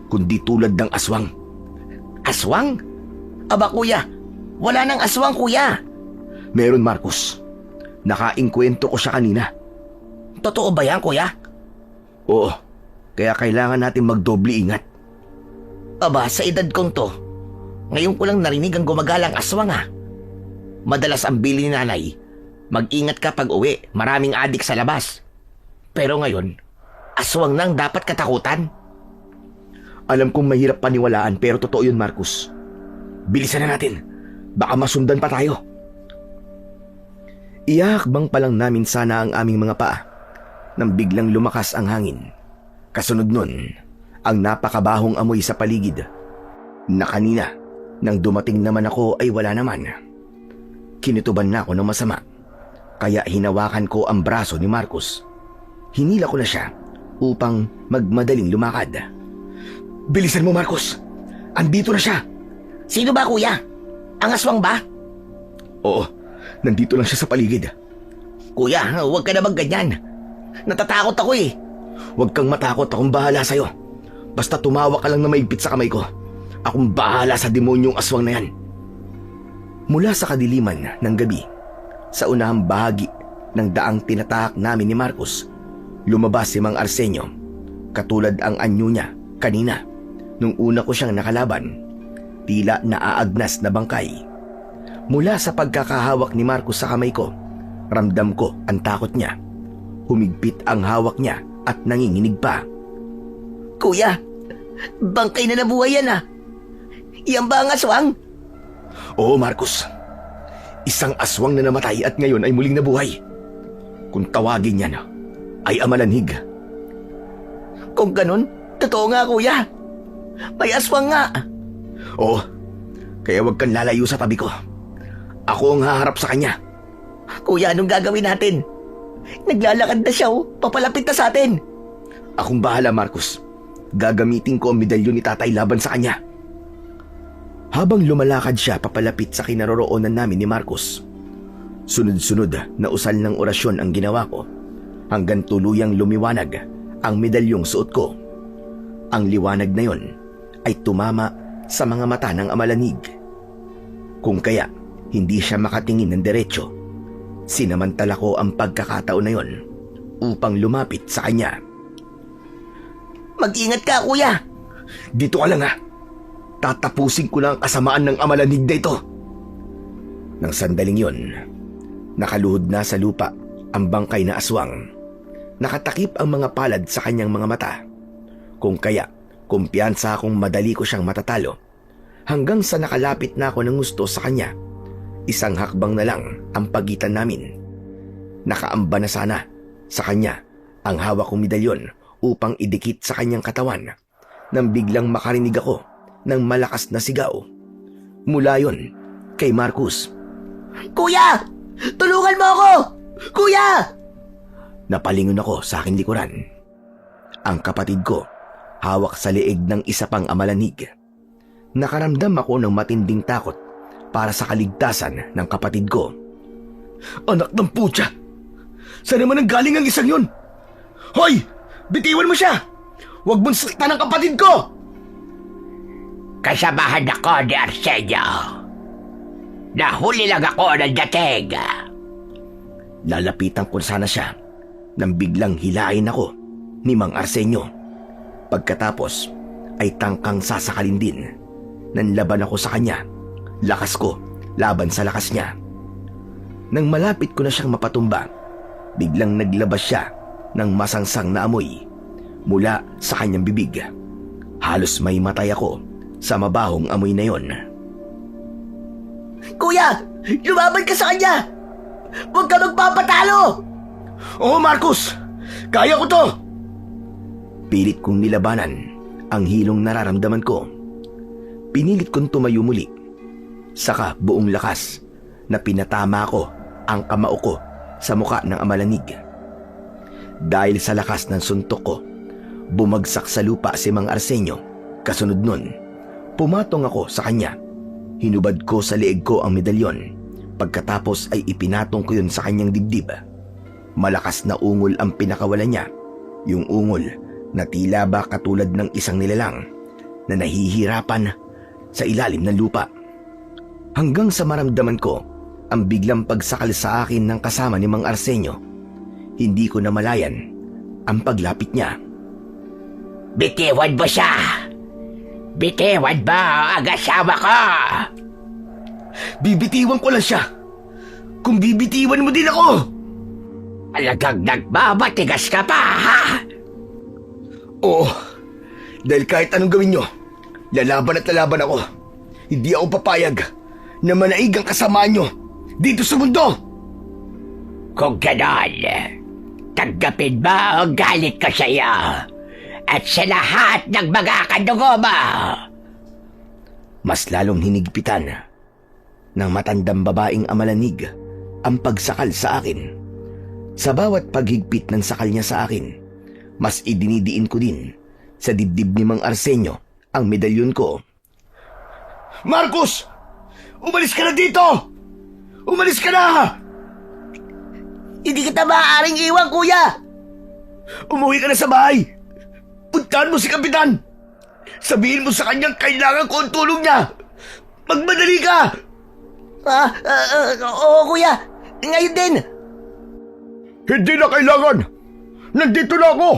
Kundi tulad ng aswang. Aswang? Aba, kuya, wala nang aswang, kuya. Meron, Marcos. Nakaingkwento ko siya kanina. Totoo ba yan, kuya? Oo. Kaya kailangan natin magdoble ingat. Aba, sa edad kong to, ngayon ko lang narinig ang gumagalang aswang ah. Madalas ang bili ni nanay, mag-ingat ka pag uwi, maraming adik sa labas. Pero ngayon, aswang nang dapat katakutan. Alam kong mahirap paniwalaan pero totoo yun, Marcus. Bilisan na natin. Baka masundan pa tayo. Ihahakbang pa lang namin sana ang aming mga paa nang biglang lumakas ang hangin. Kasunod nun, ang napakabahong amoy sa paligid na kanina nang dumating naman ako ay wala naman. Kinutuban na ako ng masama, kaya hinawakan ko ang braso ni Marcus. Hinila ko na siya upang magmadaling lumakad. Bilisan mo, Marcus! Andito na siya! Sino ba kuya? Ang aswang ba? Oo, nandito lang siya sa paligid. Kuya, huwag ka na magganyan. Natatakot ako eh. Huwag kang matakot, akong bahala sa'yo. Basta tumawa ka lang na maigpit sa kamay ko. Akong bahala sa demonyong aswang na yan. Mula sa kadiliman ng gabi, sa unahang bahagi ng daang tinatahak namin ni Marcus, lumabas si Mang Arsenio, katulad ang anyo niya kanina nung una ko siyang nakalaban, tila naaagnas na bangkay. Mula sa pagkakahawak ni Marcus sa kamay ko, ramdam ko ang takot niya. Humigpit ang hawak niya at nanginginig pa. Kuya, bangkay na nabuhay yan ah. Iyan ba ang aswang? Oo, Marcus. Isang aswang na namatay at ngayon ay muling nabuhay. Kung tawagin niya ay amalanhig. Kung ganun, totoo nga kuya. May aswang nga. Oo, kaya huwag kang lalayo sa tabi ko. Ako ang haharap sa kanya. Kuya, anong gagawin natin? Naglalakad na siya oh, papalapit na sa atin. Akong bahala, Marcus. Gagamitin ko ang medalyon ni tatay laban sa kanya. Habang lumalakad siya papalapit sa kinaroroonan namin ni Marcus, sunod-sunod na usal ng orasyon ang ginawa ko hanggang tuluyang lumiwanag ang medalyong suot ko. Ang liwanag na yon ay tumama sa mga mata ng amalanig. Kung kaya hindi siya makatingin ng diretsyo, sinamantala ko ang pagkakataon na yon upang lumapit sa kanya. Mag-ingat ka kuya. Dito ka lang ha. Tatapusin ko lang ang kasamaan ng amalanig na ito. Nang sandaling yon, nakaluhod na sa lupa ang bangkay na aswang. Nakatakip ang mga palad sa kanyang mga mata. Kung kaya, kumpiyansa akong madali ko siyang matatalo. Hanggang sa nakalapit na ako ng gusto sa kanya, isang hakbang na lang ang pagitan namin. Nakaamba na sana sa kanya ang hawak kong medalyon upang idikit sa kanyang katawan nang biglang makarinig ako ng malakas na sigaw. Mula yon kay Marcus. Kuya! Tulungan mo ako! Kuya! Napalingon ako sa aking likuran. Ang kapatid ko, hawak sa leeg ng isa pang amalanig. Nakaramdam ako ng matinding takot para sa kaligtasan ng kapatid ko. Anak ng putya! Saan naman ang galing ang isang yun? Hoy! Bitiwan mo siya! Huwag mong saktan ang kapatid ko! Kasamahan ako ni Arsenio. Nahuli lang ako ng dating. Lalapitan ko sana siya nang biglang hilain ako ni Mang Arsenio. Pagkatapos ay tangkang sasakalin din. Nanlaban ako sa kanya. Lakas ko laban sa lakas niya. Nang malapit ko na siyang mapatumba, biglang naglabas siya ng masangsang na amoy mula sa kanyang bibig. Halos may matay ako sa mabahong amoy na yon. Kuya! Lumaban ka sa kanya! Huwag ka magpapatalo! Oo, Marcus! Kaya ko to! Pilit kong nilabanan ang hilong nararamdaman ko. Pinilit kong tumayo muli. Saka buong lakas na pinatama ko ang kamao ko sa muka ng amalanig. Dahil sa lakas ng suntok ko, bumagsak sa lupa si Mang Arsenio. Kasunod nun, pumatong ako sa kanya. Hinubad ko sa leeg ko ang medalyon. Pagkatapos ay ipinatong ko yun sa kanyang dibdib. Malakas na ungol ang pinakawalan niya. Yung ungol na tila ba katulad ng isang nilalang na nahihirapan sa ilalim ng lupa. Hanggang sa maramdaman ko ang biglang pagsakal sa akin ng kasama ni Mang Arsenio. Hindi ko namalayan ang paglapit niya. Bitiwan mo siya. Bitiwan mo ang asawa ko! Bibitiwan ko lang siya. Kung bibitiwan mo din ako. Talagang nagmamatigas ka pa, ha? Oo. Dahil kahit anong gawin nyo, lalaban at lalaban ako. Hindi ako papayag na manaig ang kasama nyo dito sa mundo. Kung ganon, tanggapin mo ang galit ko sa iyo at sa lahat ng mga kadugo mo. Mas lalong hinigpitan ng matandang babaeng amalanig ang pagsakal sa akin. Sa bawat paghigpit ng sakal niya sa akin, mas idinidiin ko din sa dibdib ni Mang Arsenio ang medalyon ko. Marcos! Umalis ka na dito! Umalis ka na! Hindi kita maaaring iwan, kuya! Umuwi ka na sa bahay! Puntahan mo si Kapitan! Sabihin mo sa kanyang kailangan ko ang tulong niya! Magmadali ka! Oo, kuya! Ngayon din! Hindi na kailangan! Nandito na ako!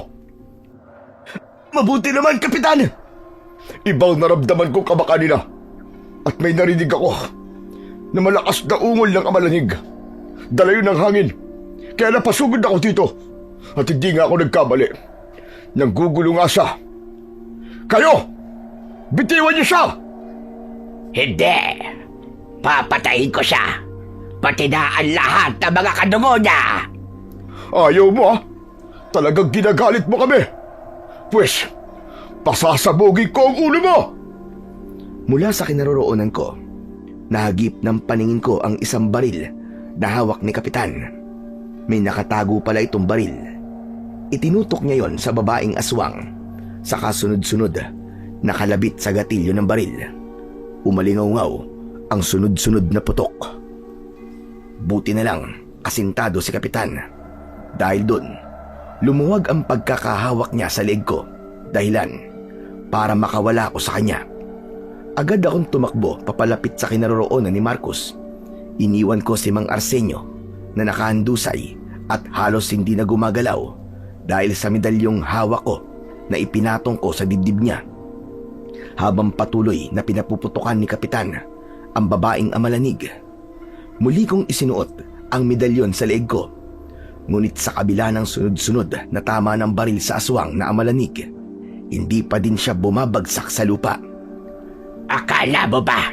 Mabuti naman, Kapitan! Ibang naramdaman ko kabakanina at may narinig ako na malakas na ungol ng amalanig. Dala yun ng hangin, kaya napasugod ako dito at hindi nga ako nagkamali. Nanggugulo nga siya. Kayo! Bitiwan niyo siya! Hindi! Papatayin ko siya! Pati na ang lahat ng mga kadugo niya! Ayaw mo ha? Talagang ginagalit mo kami. Pwes, pasasabugin ko ang ulo mo! Mula sa kinaroroonan ko, nahagip ng paningin ko ang isang baril na hawak ni Kapitan. May nakatago pala itong baril. Itinutok niya yon sa babaeng aswang. Sa kasunod-sunod, nakalabit sa gatilyo ng baril. Umalingaw-ngaw ang sunod-sunod na putok. Buti na lang asintado si Kapitan. Dahil doon, lumuwag ang pagkakahawak niya sa leeg ko. Dahilan para makawala ako sa kanya. Agad akong tumakbo papalapit sa kinaroroonan ni Marcos. Iniwan ko si Mang Arsenio na nakahandusay at halos hindi na gumagalaw dahil sa medalyong hawak ko na ipinatong ko sa dibdib niya. Habang patuloy na pinapuputukan ni Kapitan ang babaeng amalanig, muli kong isinuot ang medalyon sa leeg ko. Ngunit sa kabila ng sunod-sunod na tama ng baril sa aswang na amalanig, hindi pa din siya bumabagsak sa lupa. Akala mo ba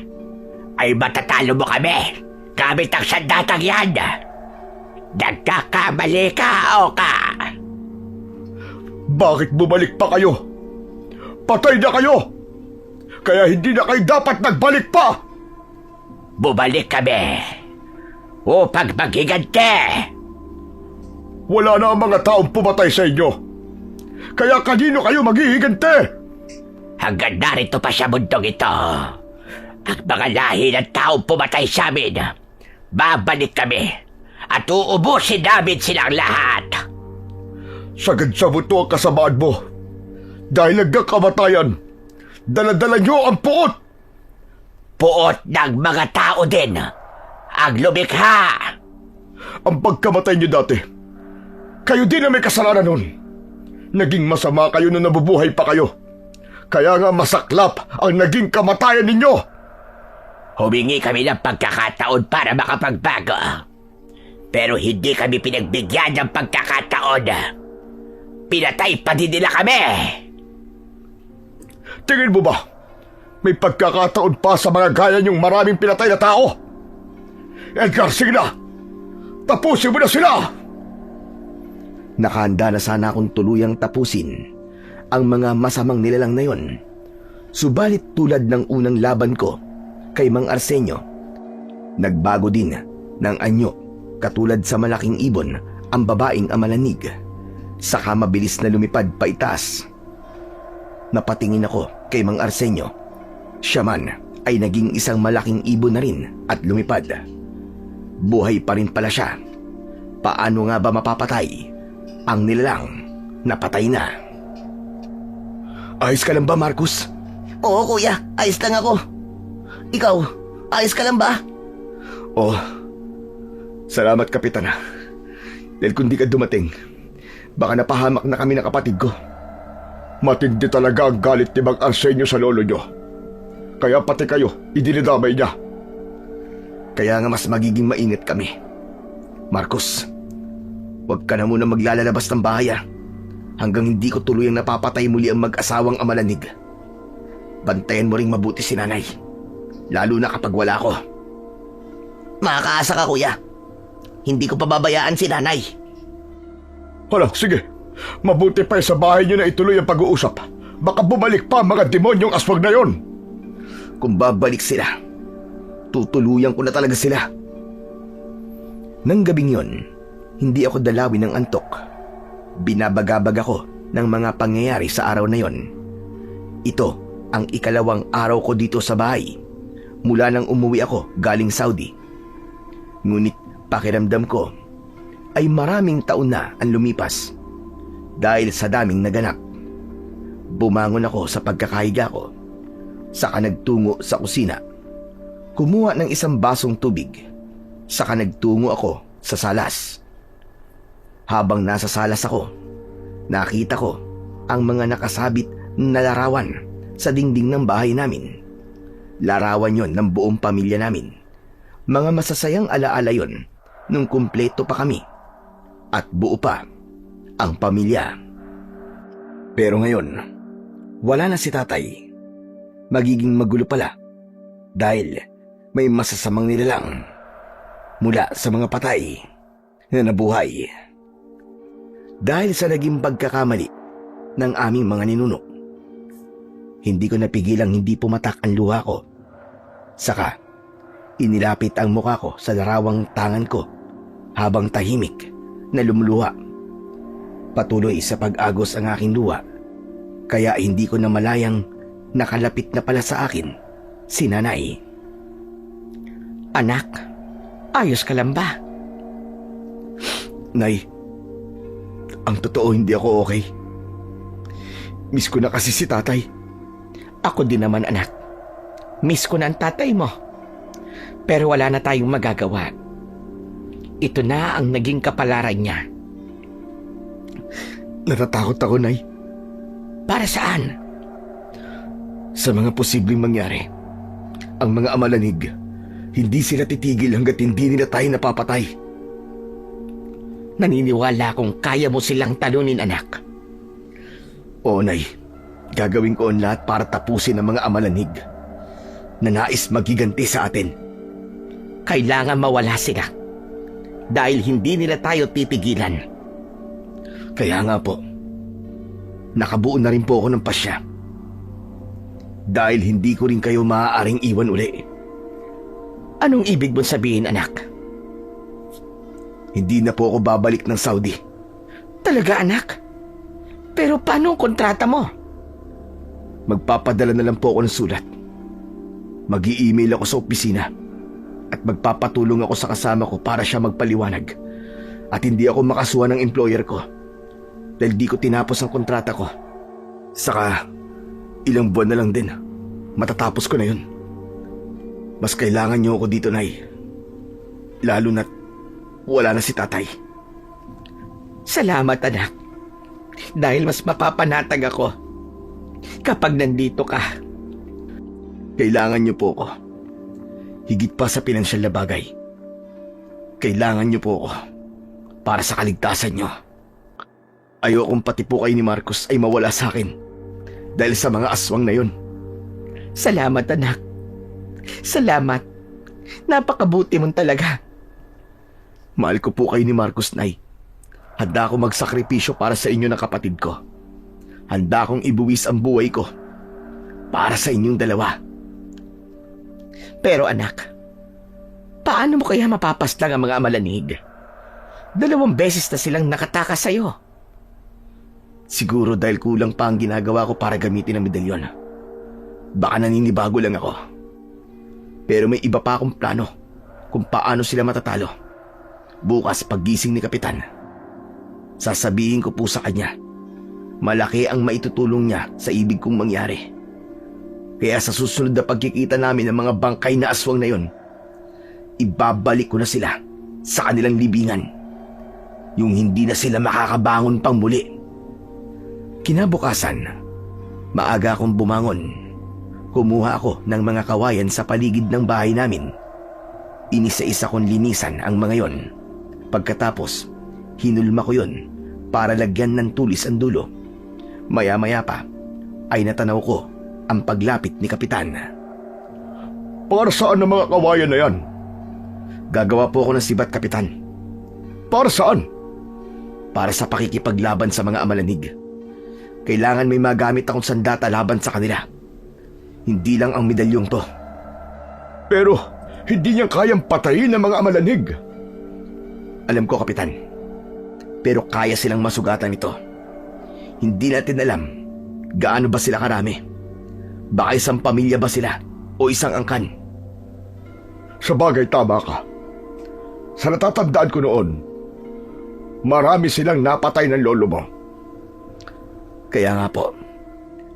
ay matatalo mo kami gamit ang sandatang yan? Nagkakamali ka, Oka! Bakit bumalik pa kayo? Patay na kayo! Kaya hindi na kayo dapat nagbalik pa! Bumalik kami upang maghiganti! Wala na ang mga taong pumatay sa inyo. Kaya kanino kayo maghihigante? Hanggang narito pa sa mundong ito, ang mga lahi ng taong pumatay sa amin, babalik kami at uubusin namin silang lahat. Sagad sa buto ang kasamaan mo. Dahil nagkakamatayan, dala-dala nyo ang puot. Puot ng mga tao din ang lumikha. Ang pagkamatay nyo dati, kayo din na may kasalanan nun. Naging masama kayo nung nabubuhay pa kayo. Kaya nga masaklap ang naging kamatayan ninyo. Humingi kami ng pagkakataon para makapagbago. Pero hindi kami pinagbigyan ng pagkakataon. Pinatay pa din nila kami. Tingin mo ba, may pagkakataon pa sa mga gaya niyong maraming pinatay na tao? Edgar, sige na! Tapusin mo na sila! Nakahanda na sana akong tuluyang tapusin ang mga masamang nilalang na yon. Subalit tulad ng unang laban ko kay Mang Arsenio, nagbago din ng anyo katulad sa malaking ibon ang babaeng amalanig. Saka mabilis na lumipad pa itaas. Napatingin ako kay Mang Arsenio. Siya man ay naging isang malaking ibon na rin at lumipad. Buhay pa rin pala siya. Paano nga ba mapapatay ang nilalang na patay na? Ayos ka lang ba, Marcos? Oo, kuya. Ayos lang ako. Ikaw, ayos ka lang ba? Oo. Salamat, Kapitan. Dahil kung di ka dumating, baka napahamak na kami ng kapatid ko. Matindi talaga ang galit ni Mang Arsenio sa lolo nyo. Kaya pati kayo, idinidamay niya. Kaya nga mas magiging mainit kami. Marcos, huwag ka na muna maglalabas ng bahay hanggang hindi ko tuluyang napapatay muli ang mag-asawang Amalanig. Bantayan mo ring mabuti si nanay, lalo na kapag wala ko. Makakaasa ka, kuya. Hindi ko pababayaan si nanay. Hala, sige. Mabuti pa sa bahay nyo na ituloy ang pag-uusap. Baka bumalik pa ang mga demonyong aswang na yon. Kung babalik sila, tutuluyan ko na talaga sila. Nang gabing yon, hindi ako dalawin ng antok. Binabagabag ako ng mga pangyayari sa araw na yon. Ito ang ikalawang araw ko dito sa bahay mula nang umuwi ako galing Saudi. Ngunit pakiramdam ko ay maraming taon na ang lumipas dahil sa daming naganap. Bumangon ako sa pagkakahiga ko, saka nagtungo sa kusina. Kumuha ng isang basong tubig, saka nagtungo ako sa salas. Habang nasa salas ako, nakita ko ang mga nakasabit na larawan sa dingding ng bahay namin. Larawan yon ng buong pamilya namin. Mga masasayang alaala yon nung kumpleto pa kami at buo pa ang pamilya. Pero ngayon, wala na si tatay. Magiging magulo pala dahil may masasamang nilalang mula sa mga patay na nabuhay. Dahil sa naging pagkakamali ng aming mga ninuno, hindi ko napigilang hindi pumatak ang luha ko. Saka, inilapit ang mukha ko sa larawang tangan ko habang tahimik na lumuluha. Patuloy sa pag-agos ang aking luha, kaya hindi ko na malayang nakalapit na pala sa akin si nanay. Anak, ayos ka lang ba? Nay, ang totoo hindi ako okay. Miss ko na kasi si tatay. Ako din naman, anak. Miss ko na ang tatay mo. Pero wala na tayong magagawa. Ito na ang naging kapalaran niya. Natatakot ako, Nay. Para saan? Sa mga posibleng mangyari. Ang mga Amalanig, hindi sila titigil hanggat hindi nila tayo napapatay. Naniniwala akong kaya mo silang talunin, anak. Oo, Nay. Gagawin ko ang lahat para tapusin ang mga Amalanig na nais magiganti sa atin. Kailangan mawala sila dahil hindi nila tayo titigilan. Kaya nga po, nakabuo na rin po ako ng pasya. Dahil hindi ko rin kayo maaaring iwan uli. Anong ibig mong sabihin, anak? Hindi na po ako babalik ng Saudi. Talaga, anak? Pero paano ang kontrata mo? Magpapadala na lang po ako ng sulat. Mag-i-email ako sa opisina at magpapatulong ako sa kasama ko para siya magpaliwanag at hindi ako makasuhan ng employer ko dahil di ko tinapos ang kontrata ko. Saka ilang buwan na lang din, matatapos ko na yun. Mas kailangan niyo ako dito, Nay. Lalo na't wala na si tatay. Salamat, anak. Dahil mas mapapanatag ako kapag nandito ka. Kailangan niyo po ako. Higit pa sa pinansyal na bagay. Kailangan niyo po ako para sa kaligtasan niyo. Ayokong pati po kayo ni Marcos ay mawala sa akin dahil sa mga aswang na yun. Salamat, anak. Salamat. Napakabuti mong talaga. Mahal ko po kayo ni Marcos, Nay. Handa akong magsakripisyo para sa inyo na kapatid ko. Handa akong ibuwis ang buhay ko para sa inyong dalawa. Pero anak, paano mo kaya mapapaslang ang mga Amalanig? 2 beses na silang nakatakas sa'yo. Siguro dahil kulang pa ang ginagawa ko para gamitin ang medalyon. Baka naninibago lang ako. Pero may iba pa akong plano kung paano sila matatalo. Bukas paggising ni Kapitan, sasabihin ko po sa kanya, malaki ang maitutulong niya sa ibig kong mangyari. Kaya sa susunod na pagkikita namin ng mga bangkay na aswang na yon, ibabalik ko na sila sa kanilang libingan. Yung hindi na sila makakabangon pang muli. Kinabukasan, Maaga akong bumangon. Kumuha ako ng mga kawayan sa paligid ng bahay namin. Inisa-isa kong linisan ang mga yon. Pagkatapos, hinulma ko yon para lagyan ng tulis ang dulo. Maya-maya pa ay natanaw ko ang paglapit ni Kapitan. Para saan ang mga kawayan na yan? Gagawa po ako ng sibat, Kapitan. Para saan? Para sa pakikipaglaban sa mga amalanig. Kailangan may magamit akong sandata laban sa kanila. Hindi lang ang medalyong to. Pero hindi niya kayang patayin ang mga amalanig. Alam ko, Kapitan. Pero kaya silang masugatan ito. Hindi natin alam gaano ba sila karami. Baka isang pamilya ba sila o isang angkan. Sa bagay, tama ka. Sa natatandaan ko noon, marami silang napatay ng lolo mo. Kaya nga po,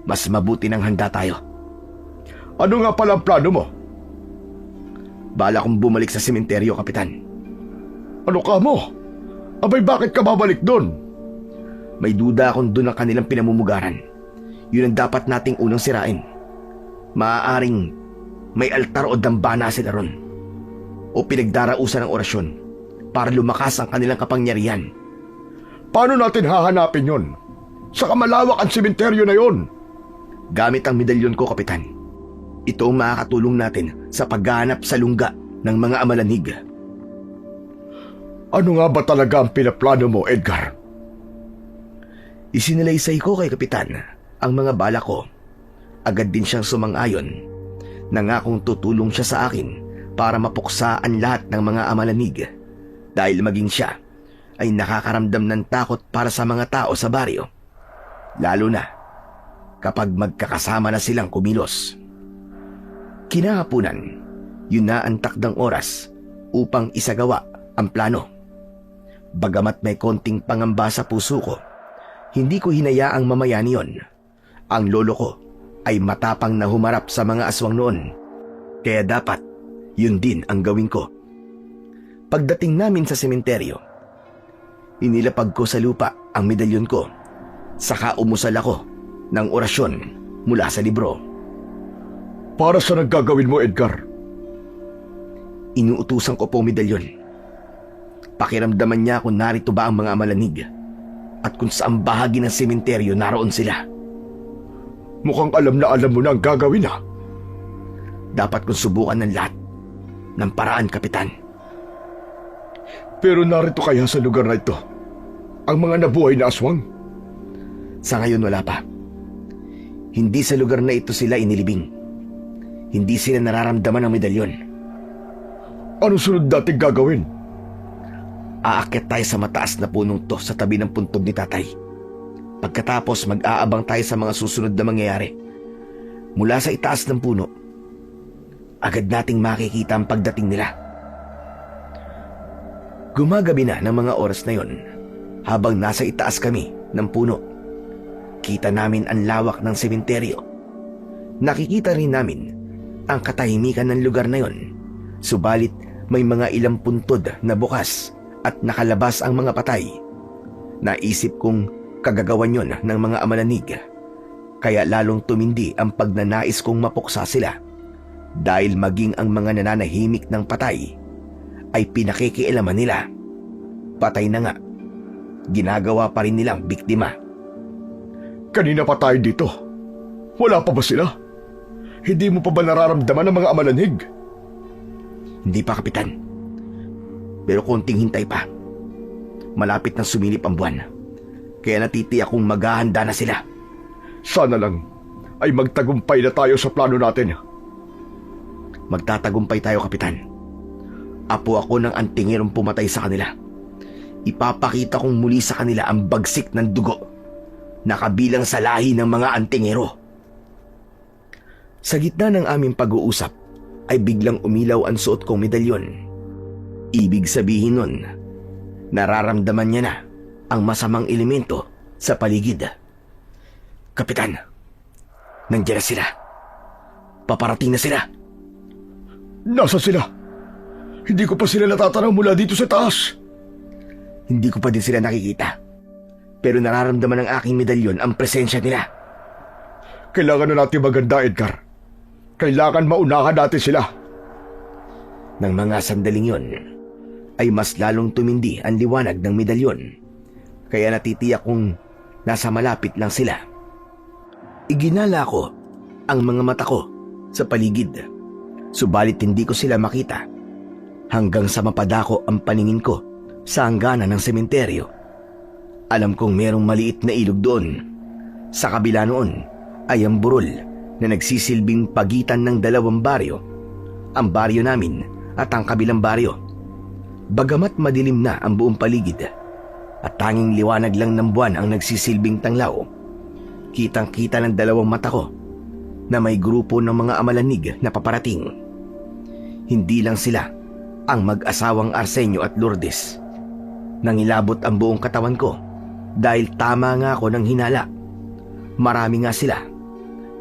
mas mabuti nang handa tayo. Ano nga pala ang plano mo? Bala kong bumalik sa sementeryo, Kapitan. Ano ka mo? Abay, bakit ka babalik doon? May duda akong doon ang kanilang pinamumugaran. Yun ang dapat nating unang sirain. Maaaring may altar o dambana sila ron. O pinagdarausan ng orasyon para lumakas ang kanilang kapangyarihan. Paano natin hahanapin yon? Sa kamalawak ang sementeryo na yon. Gamit ang medalyon ko, Kapitan. Ito ang makakatulong natin sa paghahanap sa lungga ng mga amalanig. Ano nga ba talaga ang pinaplano mo, Edgar? Isinalaysay ko kay Kapitan ang mga bala ko. Agad din siyang sumang-ayon. Nangakong tutulong siya sa akin para mapuksa ang lahat ng mga amalanig. Dahil maging siya ay nakakaramdam ng takot para sa mga tao sa baryo. Lalo na kapag magkakasama na silang kumilos. Kinahapunan, yun na ang takdang oras upang isagawa ang plano. Bagamat may konting pangamba sa puso ko, hindi ko hinayaang mamayani yon. Ang lolo ko ay matapang na humarap sa mga aswang noon, kaya dapat yun din ang gawin ko. Pagdating namin sa sementeryo, inilapag ko sa lupa ang medalyon ko, saka umusal ako ng orasyon mula sa libro. Para sa naggagawin mo, Edgar? Inuutusan ko po ang medalyon. Pakiramdaman niya kung narito ba ang mga amalanig at kung saang bahagi ng sementeryo naroon sila. Mukhang alam na alam mo na ang gagawin, ha? Dapat kong subukan ng lahat ng paraan, Kapitan. Pero narito kaya sa lugar na ito ang mga nabuhay na aswang? Sa ngayon wala pa. Hindi sa lugar na ito sila inilibing. Hindi sila nararamdaman ng medalyon. Anong sunod nating gagawin? Aakyat tayo sa mataas na punong to sa tabi ng puntod ni Tatay. Pagkatapos mag-aabang tayo sa mga susunod na mangyayari. Mula sa itaas ng puno, agad nating makikita ang pagdating nila. Gumagabi na ng mga oras na yon. Habang nasa itaas kami ng puno, kita namin ang lawak ng sementeryo. Nakikita rin namin ang katahimikan ng lugar na yon. Subalit may mga ilang puntod na bukas at nakalabas ang mga patay. Naisip kong kagagawan yon ng mga amalanig. Kaya lalong tumindi ang pagnanais kong mapuksa sila. Dahil maging ang mga nananahimik ng patay ay pinakikialaman nila. Patay na nga, ginagawa pa rin nilang biktima. Kanina pa tayo dito. Wala pa ba sila? Hindi mo pa ba nararamdaman ang mga amalanig? Hindi pa, Kapitan. Pero konting hintay pa. Malapit na sumilip ang buwan. Kaya natitiyak kong maghahanda na sila. Sana lang ay magtagumpay na tayo sa plano natin. Magtatagumpay tayo, Kapitan. Apo ako ng antingerong pumatay sa kanila. Ipapakita kong muli sa kanila ang bagsik ng dugo na kabilang sa lahi ng mga antingero. Sa gitna ng aming pag-uusap ay biglang umilaw ang suot kong medalyon. Ibig sabihin nun, nararamdaman niya na ang masamang elemento sa paligid. Kapitan, nandiyan na sila. Paparating na sila. Nasa sila? Hindi ko pa sila natatanaw mula dito sa taas. Hindi ko pa din sila nakikita. Pero nararamdaman ng aking medalyon ang presensya nila. Kailangan na natin maganda, Edgar. Kailangan maunahan natin sila. Nang mga sandaling yon, ay mas lalong tumindi ang liwanag ng medalyon. Kaya natitiyak kong nasa malapit lang sila. Iginala ko ang mga mata ko sa paligid. Subalit hindi ko sila makita. Hanggang sa mapadako ang paningin ko sa hangganan ng sementeryo. Alam kong merong maliit na ilog doon. Sa kabila noon ay ang burol na nagsisilbing pagitan ng dalawang baryo. Ang baryo namin at ang kabilang baryo. Bagamat madilim na ang buong paligid at tanging liwanag lang ng buwan ang nagsisilbing tanglaw, kitang-kita ng dalawang mata ko na may grupo ng mga amalanig na paparating. Hindi lang sila ang mag-asawang Arsenio at Lourdes. Nangilabot ang buong katawan ko dahil tama nga ako ng hinala. Marami nga sila.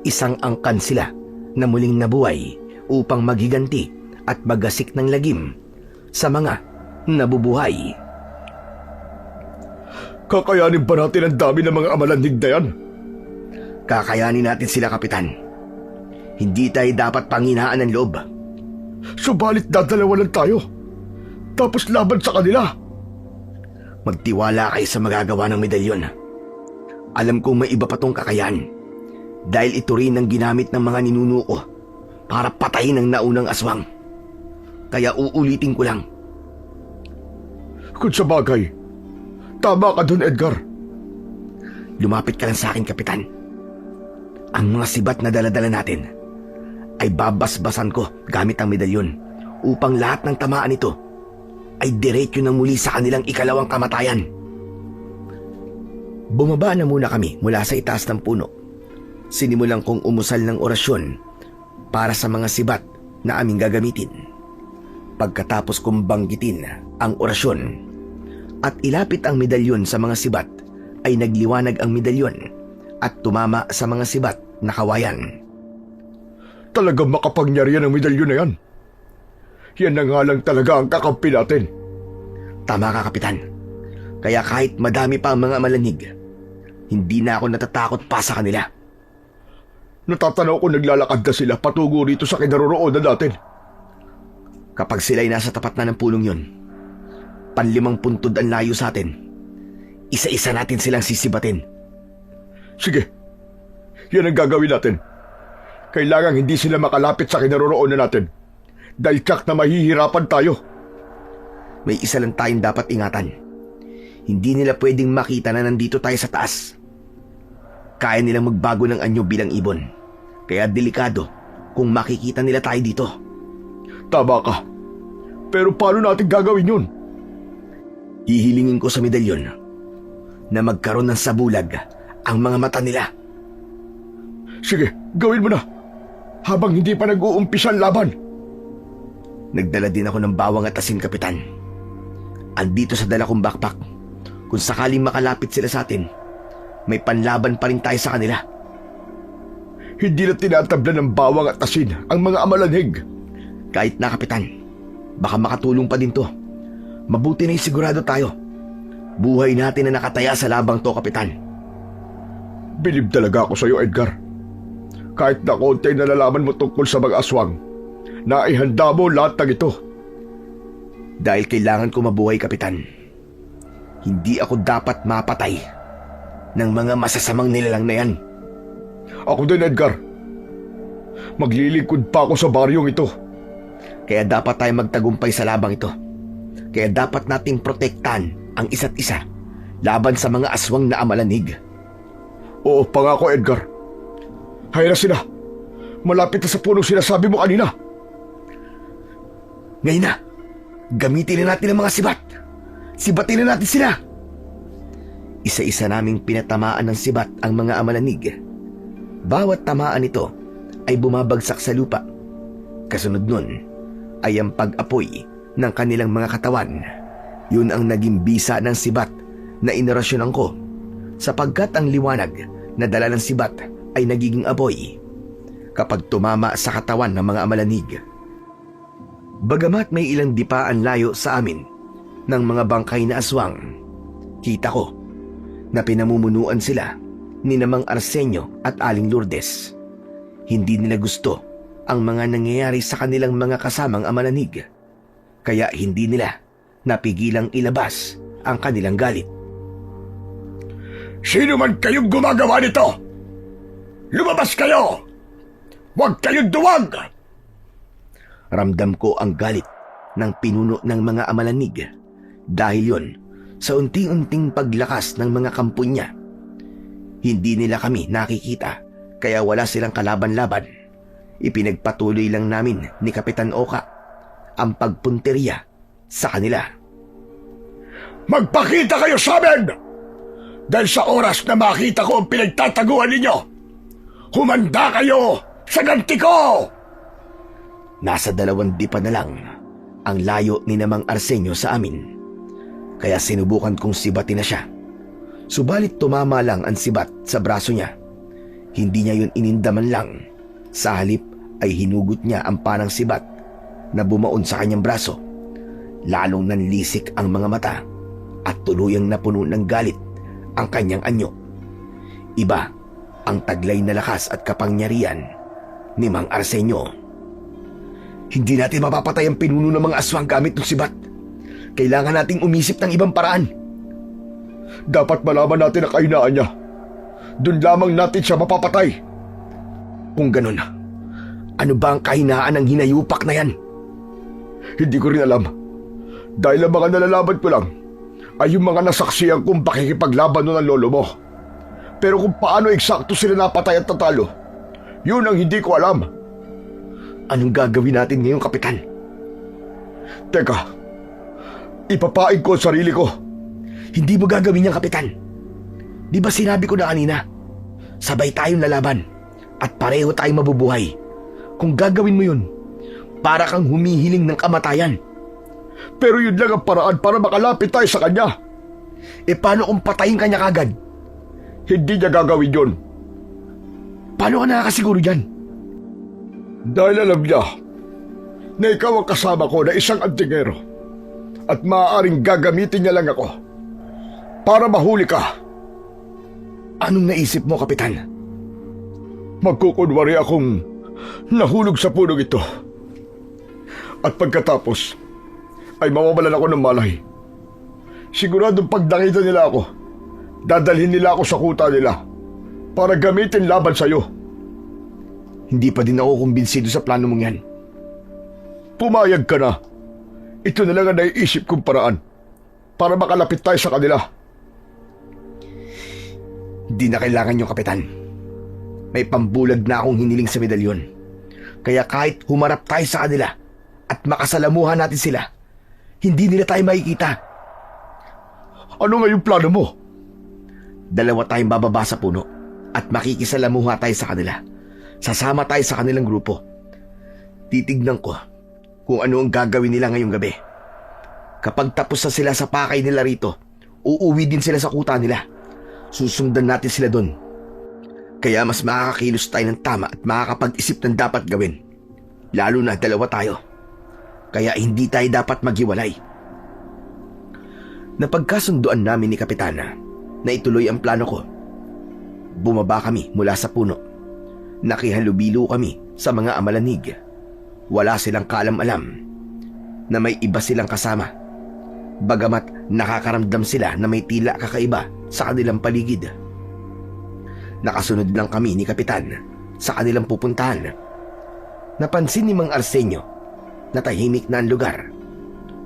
Isang angkan sila na muling nabuhay upang maghiganti at magasik ng lagim sa mga nabubuhay. Kakayanin ba natin ang dami ng mga amalanig na yan? Kakayanin natin sila, Kapitan. Hindi tayo dapat panghinaan ng loob. Subalit dadalawa lang tayo. Tapos laban sa kanila. Magtiwala kayo sa magagawa ng medalyon. Alam kong may iba pa tong kakayahan. Dahil ito rin ang ginamit ng mga ninuno ko para patayin ang naunang aswang. Kaya uulitin ko lang. Kung sa bagay, tama ka dun, Edgar. Lumapit ka lang sa akin, Kapitan. Ang mga sibat na daladala natin ay babasbasan ko gamit ang medalyon upang lahat ng tamaan nito ay diretso na muli sa kanilang ikalawang kamatayan. Bumaba na muna kami mula sa itaas ng puno. Sinimulan kong umusal ng orasyon para sa mga sibat na aming gagamitin. Pagkatapos kong banggitin ang orasyon at ilapit ang medalyon sa mga sibat, ay nagliwanag ang medalyon at tumama sa mga sibat na kawayan. Talagang makapangyarihan ang medalyon na yan. Yan na nga lang talaga ang kakampi natin. Tama ka, Kapitan. Kaya kahit madami pa ang mga malanig, hindi na ako natatakot pa sa kanila. Natatanaw ko naglalakad na sila patungo rito sa kinaroroonan natin. Kapag sila'y nasa tapat na ng pulong yun, 5 puntod ang layo sa atin. Isa-isa natin silang sisibatin. Sige, yan ang gagawin natin. Kailangan hindi sila makalapit sa kinaroroonan natin. Dahil tsak na mahihirapan tayo. May isa lang tayong dapat ingatan. Hindi nila pwedeng makita na nandito tayo sa taas. Kaya nilang magbago ng anyo bilang ibon. Kaya delikado kung makikita nila tayo dito. Tama ka. Pero paano natin gagawin yun? Hihilingin ko sa medalyon na magkaroon ng sabulag ang mga mata nila. Sige, gawin mo na. Habang hindi pa nag-uumpisa ang laban. Nagdala din ako ng bawang at asin, Kapitan. Andito sa dala kong backpack. Kung sakaling makalapit sila sa atin, may panlaban pa rin tayo sa kanila. Hindi na tinatabla ng bawang at asin ang mga amalanhig. Kahit na, Kapitan, baka makatulong pa din to. Mabuti na sigurado tayo. Buhay natin na nakataya sa labang to, Kapitan. Bilib talaga ako sa iyo, Edgar. Kahit na konti nalalaman mo tungkol sa mga aswang, naihanda mo lahat ng ito. Dahil kailangan ko mabuhay, Kapitan. Hindi ako dapat mapatay ng mga masasamang nilalang na yan. Ako din, Edgar. Maglilingkod pa ako sa baryong ito. Kaya dapat tayo magtagumpay sa labang ito. Kaya dapat nating protektahan ang isa't isa laban sa mga aswang na amalanig. Oo, pangako, Edgar. Hay na sila. Malapit na sa punong sinasabi mo kanina. Ngayon na, gamitin na natin ang mga sibat. Sibatin na natin sila. Isa-isa naming pinatamaan ng sibat ang mga amalanig. Bawat tamaan nito ay bumabagsak sa lupa. Kasunod nun ay ang pag-apoy ng kanilang mga katawan. Yun ang naging bisa ng sibat na inorasyonan ko, sapagkat ang liwanag na dala ng sibat ay nagiging apoy kapag tumama sa katawan ng mga amalanig. Bagamat may ilang dipaan layo sa amin ng mga bangkay na aswang, kita ko na pinamumunuan sila ni Namang Arsenio at Aling Lourdes. Hindi nila gusto ang mga nangyayari sa kanilang mga kasamang amalanig, kaya hindi nila napigilang ilabas ang kanilang galit. Sino man kayong gumagawa nito? Lumabas kayo! Huwag kayong duwag! Ramdam ko ang galit ng pinuno ng mga amalanig dahil yon sa unti-unting paglakas ng mga kampo niya. Hindi nila kami nakikita kaya wala silang kalaban-laban. Ipinagpatuloy lang namin ni Kapitan Oka ang pagpunteriya sa kanila. Magpakita kayo sa amin! Dahil sa oras na makita ko ang pinagtataguan ninyo, humanda kayo sa ganti ko! Nasa 2 dipa na lang ang layo ni Namang Arsenio sa amin. Kaya sinubukan kong sibatin na siya. Subalit tumama lang ang sibat sa braso niya. Hindi niya yun inindaman lang. Sa halip ay hinugot niya ang panang sibat na bumaon sa kanyang braso. Lalong nanlisik ang mga mata at tuluyang napuno ng galit ang kanyang anyo. Iba ang taglay na lakas at kapangyarihan ni Mang Arsenio. Hindi natin mapapatay ang pinuno ng mga aswang gamit ng sibat. Kailangan nating umisip ng ibang paraan. Dapat malaman natin ang kahinaan niya. Doon lamang natin siya mapapatay. Kung ganun, ano ba ang kahinaan ng hinayupak na yan? Hindi ko rin alam. Dahil ang mga nalalaman ko lang ay yung mga nasaksiyan kong pakikipaglaban nun ng lolo mo. Pero kung paano eksakto sila napatay at tatalo, yun ang hindi ko alam. Anong gagawin natin ngayon, Kapitan? Teka, ipapaig ko ang sarili ko. Hindi mo gagawin yan, Kapitan. Di ba sinabi ko na kanina, sabay tayong lalaban at pareho tayong mabubuhay. Kung gagawin mo yun, para kang humihiling ng kamatayan. Pero yun lang ang paraan para makalapit tayo sa kanya. E paano kung patayin kanya kagad? Hindi niya gagawin yun. Paano ka nakakasiguro dyan? Dahil alam niya na ikaw ang kasama ko na isang antingero at maaaring gagamitin niya lang ako para mahuli ka. Anong naisip mo, Kapitan? Magkukunwari akong nahulog sa punong ito. At pagkatapos ay mawawalan ako ng malay. Siguradong pag nakita nila ako, dadalhin nila ako sa kuta nila para gamitin laban sa'yo. Hindi pa din ako kumbinsido sa plano mong yan. Pumayag ka na. Ito na lang ang naiisip kong paraan para makalapit tayo sa kanila. Hindi na kailangan yung, Kapitan. May pambulag na akong hiniling sa medalyon. Kaya kahit humarap tayo sa kanila at makasalamuhan natin sila, hindi nila tayo makikita. Ano nga yung plano mo? 2 tayong bababa sa puno at makikisalamuha tayo sa kanila. Sasama tayo sa kanilang grupo. Titignan ko kung ano ang gagawin nila ngayong gabi. Kapag tapos na sila sa pakay nila rito, uuwi din sila sa kuta nila. Susundan natin sila doon. Kaya mas makakakilos tayo ng tama at makakapag-isip ng dapat gawin. Lalo na 2 tayo. Kaya hindi tayo dapat maghiwalay. Napagkasunduan namin ni Kapitana na ituloy ang plano ko. Bumaba kami mula sa puno. Nakihalubilo kami sa mga amalanig. Wala silang kaalam-alam na may iba silang kasama. Bagamat nakakaramdam sila na may tila kakaiba sa kanilang paligid. Nakasunod lang kami ni Kapitan sa kanilang pupuntahan. Napansin ni Mang Arsenio na tahimik na ang lugar.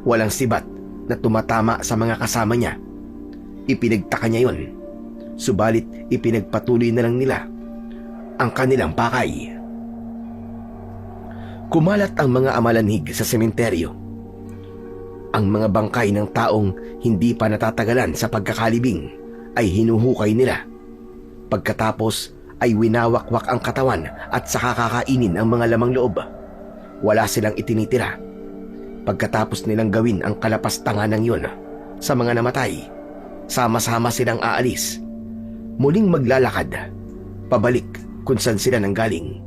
Walang sibat na tumatama sa mga kasama niya. Ipinagtaka niya yon. Subalit ipinagpatuloy na lang nila ang kanilang pakay. Kumalat ang mga amalanig sa sementeryo. Ang mga bangkay ng taong hindi pa natatagalan sa pagkakalibing ay hinuhukay nila. Pagkatapos ay winawakwak ang katawan at saka kakainin ang mga lamang loob. Wala silang itinitira. Pagkatapos nilang gawin ang kalapastangan ng yun sa mga namatay, sama-sama silang aalis. Muling maglalakad, pabalik kung saan sila nanggaling.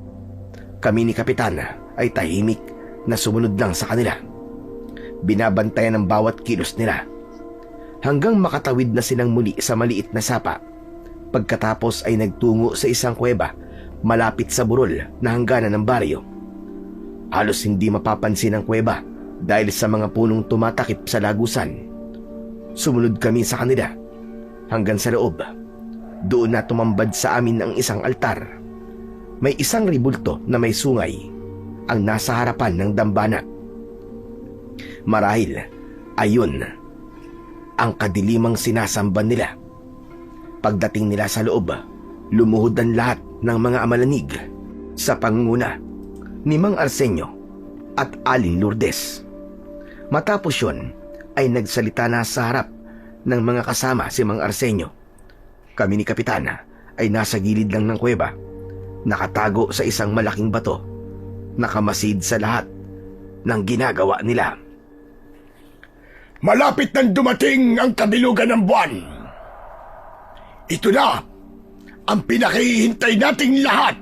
Kami ni Kapitan ay tahimik na sumunod lang sa kanila. Binabantayan ang bawat kilos nila hanggang makatawid na silang muli sa maliit na sapa Pagkatapos ay nagtungo sa isang kuweba malapit sa burol na hangganan ng baryo. Halos hindi mapapansin ang kuweba dahil sa mga punong tumatakip sa lagusan. Sumunod kami sa kanila hanggang sa loob. Doon na tumambad sa amin ang isang altar. May isang ribulto na may sungay ang nasa harapan ng dambana. Marahil, ayun ang kadilimang sinasamba nila. Pagdating nila sa loob, lumuhod ang lahat ng mga amalanig sa pangunguna ni Mang Arsenio at Aling Lourdes. Matapos yun, ay nagsalita na sa harap ng mga kasama si Mang Arsenio. Kami ni Kapitana ay nasa gilid lang ng kuweba, nakatago sa isang malaking bato, nakamasid sa lahat ng ginagawa nila. Malapit nang dumating ang kabilugan ng buwan. Ito na ang pinakihintay nating lahat.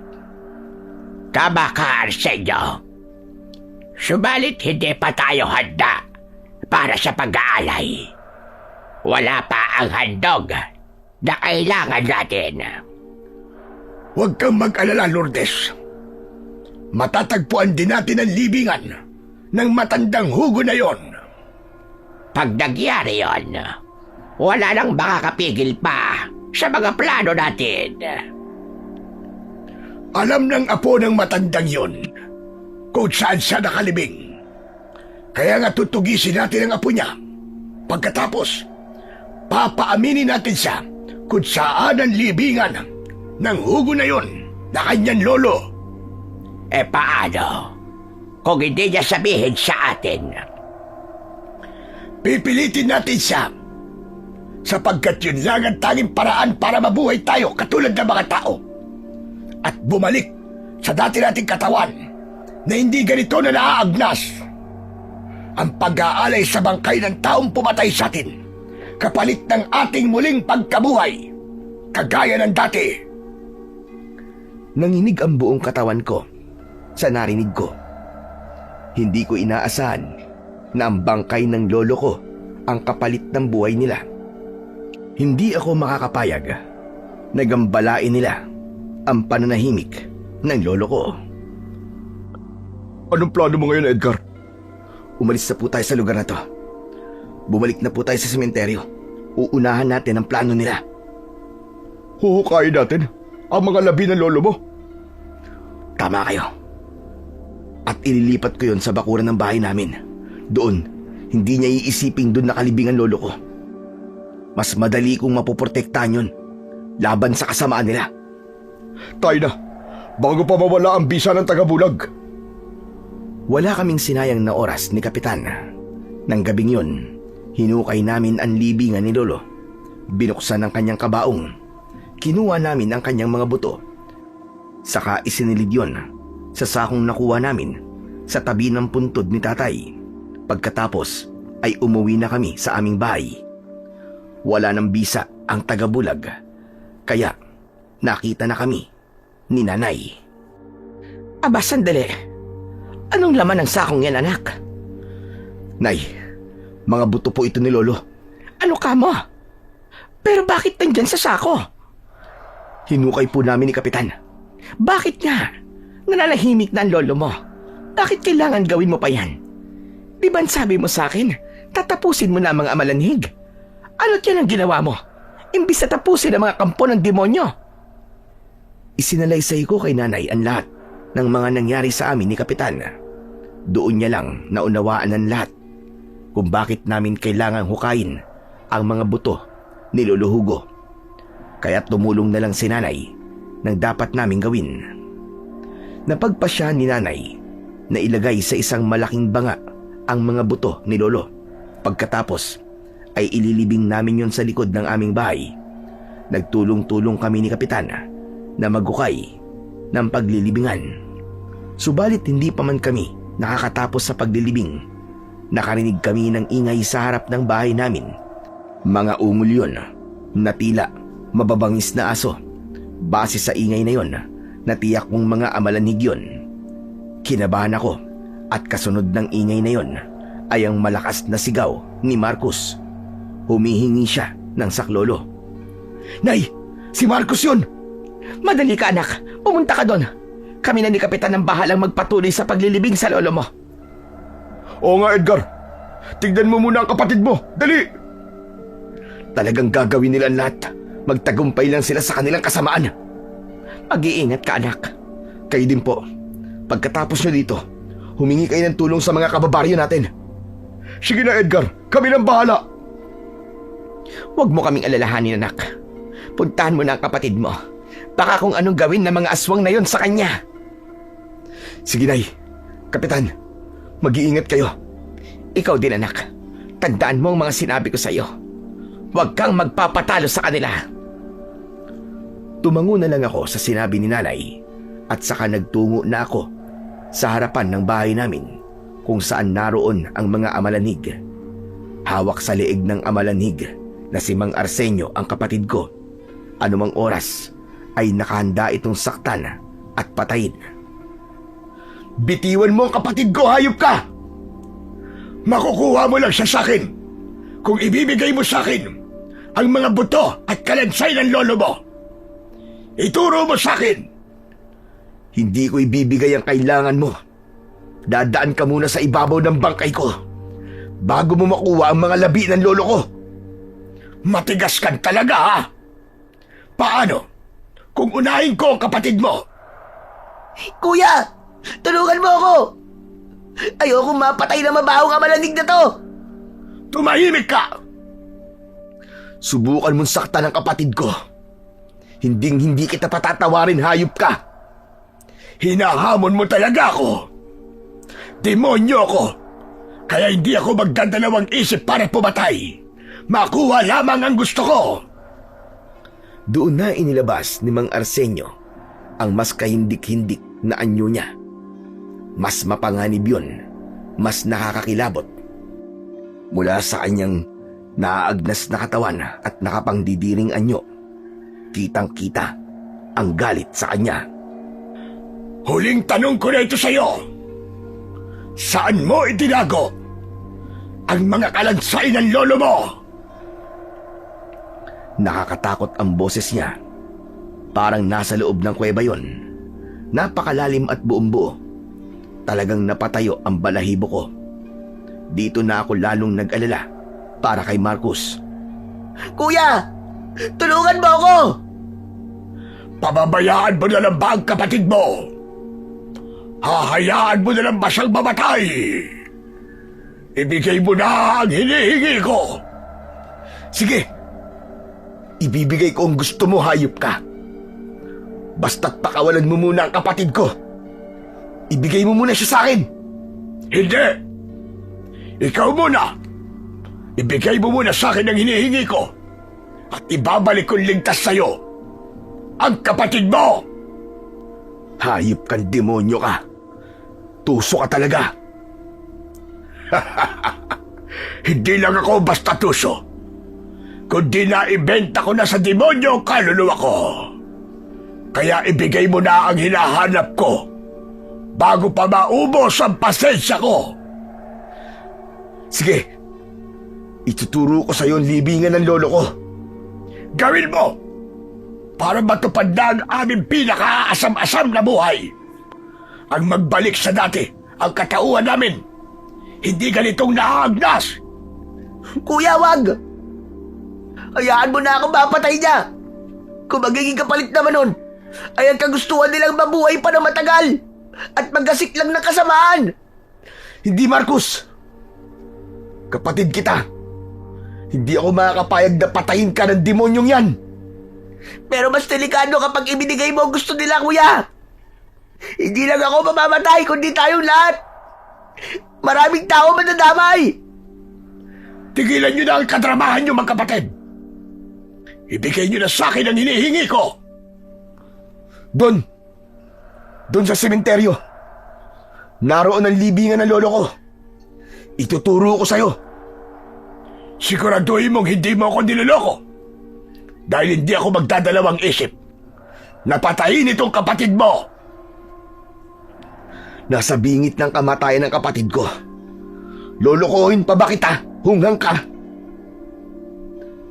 Tama ka, Arsenio. Subalit hindi pa tayo handa para sa pag-aalay. Wala pa ang handog na kailangan natin. Huwag kang mag-alala, Lourdes. Matatagpuan din natin ang libingan ng matandang hugo na yon. Pag nagyari yon, wala nang makakapigil pa sa mga plano natin. Alam ng apo ng matandang yon kung saan siya nakalibing. Kaya nga tutugisin natin ang apo niya. Pagkatapos, papaaminin natin siya kung saan ang libingan ng hugo na yon na kanyang lolo. E paano kung hindi niya sabihin sa atin? Pipilitin natin siya sapagkat yun lang ang tanging paraan para mabuhay tayo katulad ng mga tao at bumalik sa dati nating katawan na hindi ganito na naaagnas. Ang pag-aalay sa bangkay ng taong pumatay sa atin kapalit ng ating muling pagkabuhay kagaya ng dati. Nanginig ang buong katawan ko sa narinig ko. Hindi ko inaasahan na ang bangkay ng lolo ko ang kapalit ng buhay nila. Hindi ako makakapayag na gambalain nila ang pananahimik ng lolo ko. Anong plano mo ngayon, Edgar? Umalis na po tayo sa lugar na to. Bumalik na po tayo sa sementeryo. Uunahan natin ang plano nila. Huhukayin natin ang mga labi ng lolo mo. Tama kayo. At ililipat ko yon sa bakuran ng bahay namin. Doon, hindi niya iisiping doon nakalibing ang lolo ko. Mas madali kong mapoprotektahan yun laban sa kasamaan nila. Tayo na, bago pa mawala ang bisa ng tagabulag. Wala kaming sinayang na oras ni Kapitan. Nang gabing yun, hinukay namin ang libingan ni lolo. Binuksan ang kanyang kabaong. Kinuha namin ang kanyang mga buto. Saka isinilid yun sa sakong nakuha namin sa tabi ng puntod ni tatay. Pagkatapos ay umuwi na kami sa aming bahay. Wala nang bisa ang tagabulag, kaya nakita na kami ni nanay. Aba, sandali. Anong laman ng sakong yan, anak? Nay, mga buto po ito ni lolo. Ano ka mo? Pero bakit nandyan sa sako? Hinukay po namin ni Kapitan. Bakit nga? Nananahimik na ang lolo mo. Bakit kailangan gawin mo pa yan? Di ba sabi mo sa akin, tatapusin mo na ang mga amalanhig? Ano't yan ang ginawa mo? Imbis na tapusin ang mga kampo ng demonyo. Isinalaysay ko kay nanay ang lahat ng mga nangyari sa amin ni Kapitan. Doon niya lang naunawaan ang lahat kung bakit namin kailangang hukayin ang mga buto ni Lolo Hugo. Kaya tumulong na lang si nanay ng dapat naming gawin. Napagpasya ni nanay na ilagay sa isang malaking banga ang mga buto ni lolo. Pagkatapos ay ililibing namin yon sa likod ng aming bahay. Nagtulong-tulong kami ni Kapitan na maghukay ng paglilibingan. Subalit hindi pa man kami nakakatapos sa paglilibing, nakarinig kami ng ingay sa harap ng bahay namin. Mga ungol yun na tila mababangis na aso. Base sa ingay na yon, natiyak kong mga amalanig yun. Kinabahan ako at kasunod ng ingay na yon ay ang malakas na sigaw ni Marcos. Humihingi siya ng saklolo. Nay! Si Marcos yun! Madali ka, anak. Pumunta ka doon. Kami na ni Kapitan ang bahalang magpatuloy sa paglilibing sa lolo mo. Oo nga, Edgar. Tignan mo muna ang kapatid mo. Dali! Talagang gagawin nila lahat. Magtagumpay lang sila sa kanilang kasamaan. Mag-iingat ka, anak. Kayo din po. Pagkatapos nyo dito, humingi kayo ng tulong sa mga kababaryo natin. Sige na, Edgar. Kami nang bahala. Huwag mo kaming alalahanin, anak. Puntahan mo na ang kapatid mo. Baka kung anong gawin ng mga aswang na yon sa kanya. Sige, Nay. Kapitan, mag-iingat kayo. Ikaw din, anak. Tandaan mo ang mga sinabi ko sa iyo. Huwag kang magpapatalo sa kanila. Tumango na lang ako sa sinabi ni Nanay at saka nagtungo na ako sa harapan ng bahay namin kung saan naroon ang mga amalanig. Hawak sa leeg ng amalanig na si Mang Arsenio ang kapatid ko. Anumang oras ay nakahanda itong saktan at patayin. Bitiwan mo ang kapatid ko, hayop ka! Makukuha mo lang siya sa akin kung ibibigay mo sa akin ang mga buto at kalansay ng lolo mo. Ituro mo sa akin. Hindi ko ibibigay ang kailangan mo. Dadaan ka muna sa ibabaw ng bangkay ko bago mo makuha ang mga labi ng lolo ko. Matigas ka talaga, ha? Paano kung unahin ko ang kapatid mo? Kuya! Tulungan mo ako! Ayokong mapatay na mabahong amalanig na to! Tumahimik ka! Subukan mong saktan ang kapatid ko. Hindi kita patatawarin, hayop ka. Hinahamon mo talaga ako. Demonyo ako. Kaya hindi ako magdadalawang isip para pumatay. Makuha lamang ang gusto ko. Doon na inilabas ni Mang Arsenio ang mas kahindik-hindik na anyo niya. Mas mapanganib yun, mas nakakakilabot. Mula sa kanyang naaagnas na katawan at nakapangdidiring anyo, kitang-kita ang galit sa kanya. Huling tanong ko na ito sa'yo. Saan mo itinago ang mga kalansay ng lolo mo? Nakakatakot ang boses niya. Parang nasa loob ng kuweba yon. Napakalalim at buong-buo. Talagang napatayo ang balahibo ko. Dito na ako lalong nag-alala para kay Marcos. Kuya! Tulungan mo ako! Pababayaan mo na lang ba ang kapatid mo? Hahayaan mo na lang ba siyang mamatay? Ibigay mo na ang hinihingi ko. Sige, ibibigay ko ang gusto mo, hayop ka. Basta't pakawalan mo muna ang kapatid ko. Ibigay mo muna siya sa akin. Hindi. Ikaw muna. Ibigay mo muna sa akin ang hinihingi ko at ibabalik kong ligtas sa'yo ang kapatid mo. Hayop kang demonyo ka. Tuso ka talaga. Hindi lang ako basta tuso, kundi naibenta ko na sa demonyo ang kaluluwa ko. Kaya ibigay mo na ang hinahanap ko bago pa maubos ang pasensya ko. Sige, ituturo ko sa'yo ang libingan ng lolo ko. Gawin mo para matupad na ang aming pinaka-asam-asam na buhay. Ang magbalik sa dati ang katauhan namin. Hindi ganitong nahaagnas. Kuya, wag! Hayaan mo na ako mapatay niya! Kung magiging kapalit naman nun, ay ang kagustuhan nilang mabuhay pa na matagal at magkasik lang ng kasamaan. Hindi, Marcos. Kapatid kita. Hindi ako makakapayag na patayin ka ng demonyong yan. Pero mas delikado kapag ibinigay mo ang gusto nila, kuya. Hindi lang ako mamamatay, kundi tayong lahat. Maraming tao madadamay. Tigilan niyo na ang kadramahan niyo, mga kapatid. Ibigay niyo na sa akin ang hinihingi ko. Doon sa sementeryo. Naroon ang libingan ng lolo ko. Ituturo ko sa'yo. Siguraduhin mong hindi mo ako niloloko. Dahil hindi ako magdadalawang isip. Napatayin itong kapatid mo. Nasa bingit ng kamatayan ng kapatid ko. Lolokohin pa ba kita? Hunggang ka.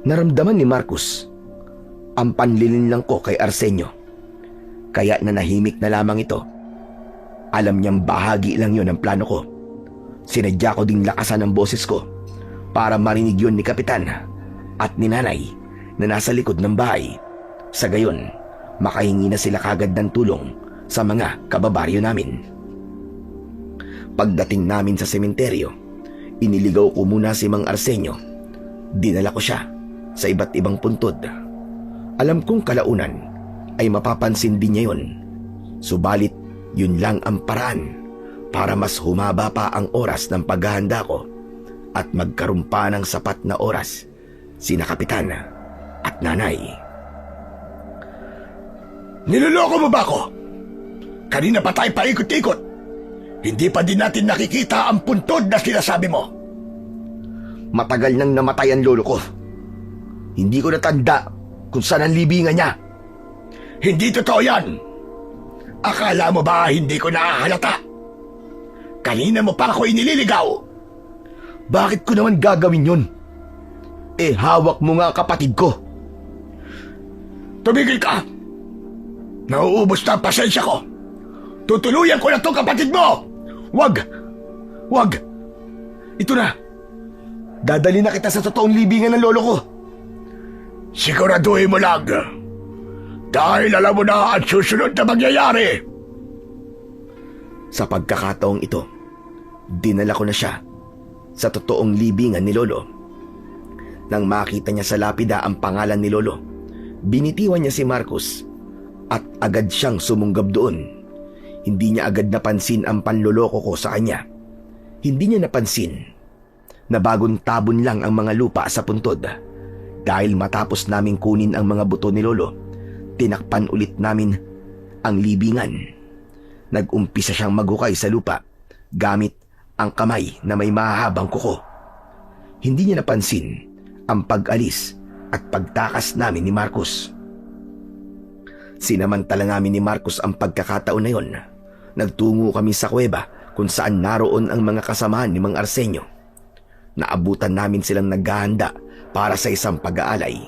Naramdaman ni Marcos ang panlilinlang ko kay Arsenio. Kaya nanahimik na lamang ito. Alam niyang bahagi lang yon ng plano ko. Sinadya ko ding lakasan ang boses ko para marinig yon ni Kapitan at ni Nanay na nasa likod ng bahay. Sa gayon, makahingi na sila kagad ng tulong sa mga kababaryo namin. Pagdating namin sa sementeryo, iniligaw ko muna si Mang Arsenio. Dinala ko siya sa iba't ibang puntod. Alam kong kalaunan ay mapapansin din niya yun. Subalit, yun lang ang paraan para mas humaba pa ang oras ng paghahanda ko at magkaroon pa ng sapat na oras sina Kapitan at Nanay. Niloloko mo ba ako? Kanina pa tayo paikot-ikot. Hindi pa din natin nakikita ang puntod na sinasabi mo. Matagal nang namatay ang lolo ko. Hindi ko natanda kung saan ang libingan niya. Hindi totoo yan. Akala mo ba hindi ko nakahalata? Kanina mo pa ako inililigaw. Bakit ko naman gagawin yun? Eh, hawak mo nga ang kapatid ko. Tumigil ka. Nauubos na ang pasensya ko. Tutuluyan ko na itong kapatid mo. Wag! Wag! Ito na. Dadali na kita sa totoong libingan ng lolo ko. Siguraduhin mo lang. Dahil alam mo na ang susunod na mangyayari. Sa pagkakataong ito, dinala ko na siya sa totoong libingan ni Lolo. Nang makita niya sa lapida ang pangalan ni Lolo, binitiwan niya si Marcos at agad siyang sumunggab doon. Hindi niya agad napansin ang panloloko ko sa kanya. Hindi niya napansin na bagong tabon lang ang mga lupa sa puntod. Dahil matapos naming kunin ang mga buto ni Lolo, tinakpan ulit namin ang libingan. Nag-umpisa siyang maghukay sa lupa gamit ang kamay na may mahahabang kuko. Hindi niya napansin ang pag-alis at pagtakas namin ni Marcos. Sinamantala namin ni Marcos ang pagkakataon na yon. Nagtungo kami sa kuweba kung saan naroon ang mga kasamahan ni Mang Arsenio. Naabutan namin silang naghahanda para sa isang pag-aalay.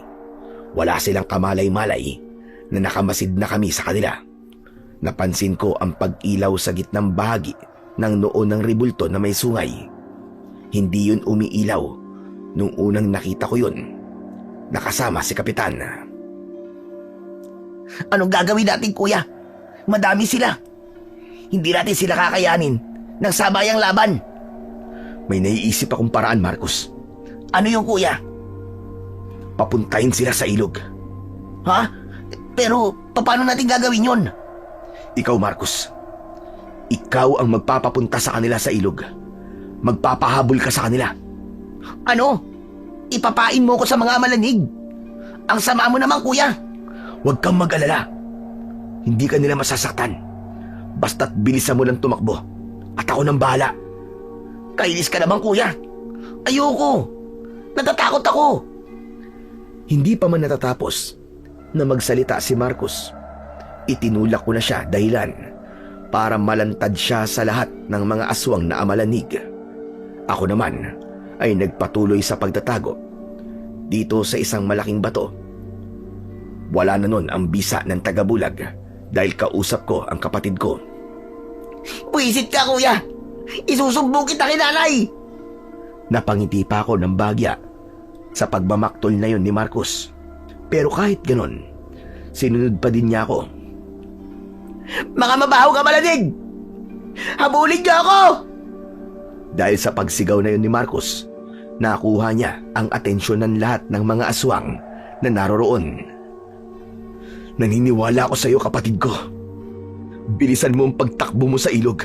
Wala silang kamalay-malay na nakamasid na kami sa kanila. Napansin ko ang pag-ilaw sa gitnang bahagi ng noo ng ribulto na may sungay. Hindi yun umiilaw nung unang nakita ko yun. Nakasama si Kapitan. Anong gagawin natin, kuya? Madami sila. Hindi natin sila kakayanin ng sabayang laban. May naiisip akong paraan, Marcos. Ano yung kuya? Papuntahin sila sa ilog. Ha? Pero paano natin gagawin yon? Ikaw, Marcos. Ikaw ang magpapapunta sa kanila sa ilog. Magpapahabol ka sa kanila. Ano? Ipapain mo ko sa mga malanig? Ang sama mo naman, kuya. Huwag kang mag-alala. Hindi ka nila masasaktan. Basta't bilisan mo lang tumakbo. At ako nang bahala. Kainis ka naman, kuya. Ayoko. Natatakot ako. Hindi pa man natatapos na magsalita si Marcos, itinulak ko na siya dahilan para malantad siya sa lahat ng mga aswang na amalanig. Ako naman ay nagpatuloy sa pagtatago dito sa isang malaking bato. Wala na nun ang bisa ng tagabulag dahil kausap ko ang kapatid ko. Puisit ka, kuya. Isusumbong kita kay nanay. Napangiti pa ako ng bagya sa pagmamaktol na yon ni Marcos. Pero kahit ganon, sinunod pa din niya ako. Mga mabaho ka malanig! Habulin niyo ako! Dahil sa pagsigaw na yon ni Marcos, nakuha niya ang atensyon ng lahat ng mga aswang na naroroon. Naniniwala ako sa iyo, kapatid ko. Bilisan mo ang pagtakbo mo sa ilog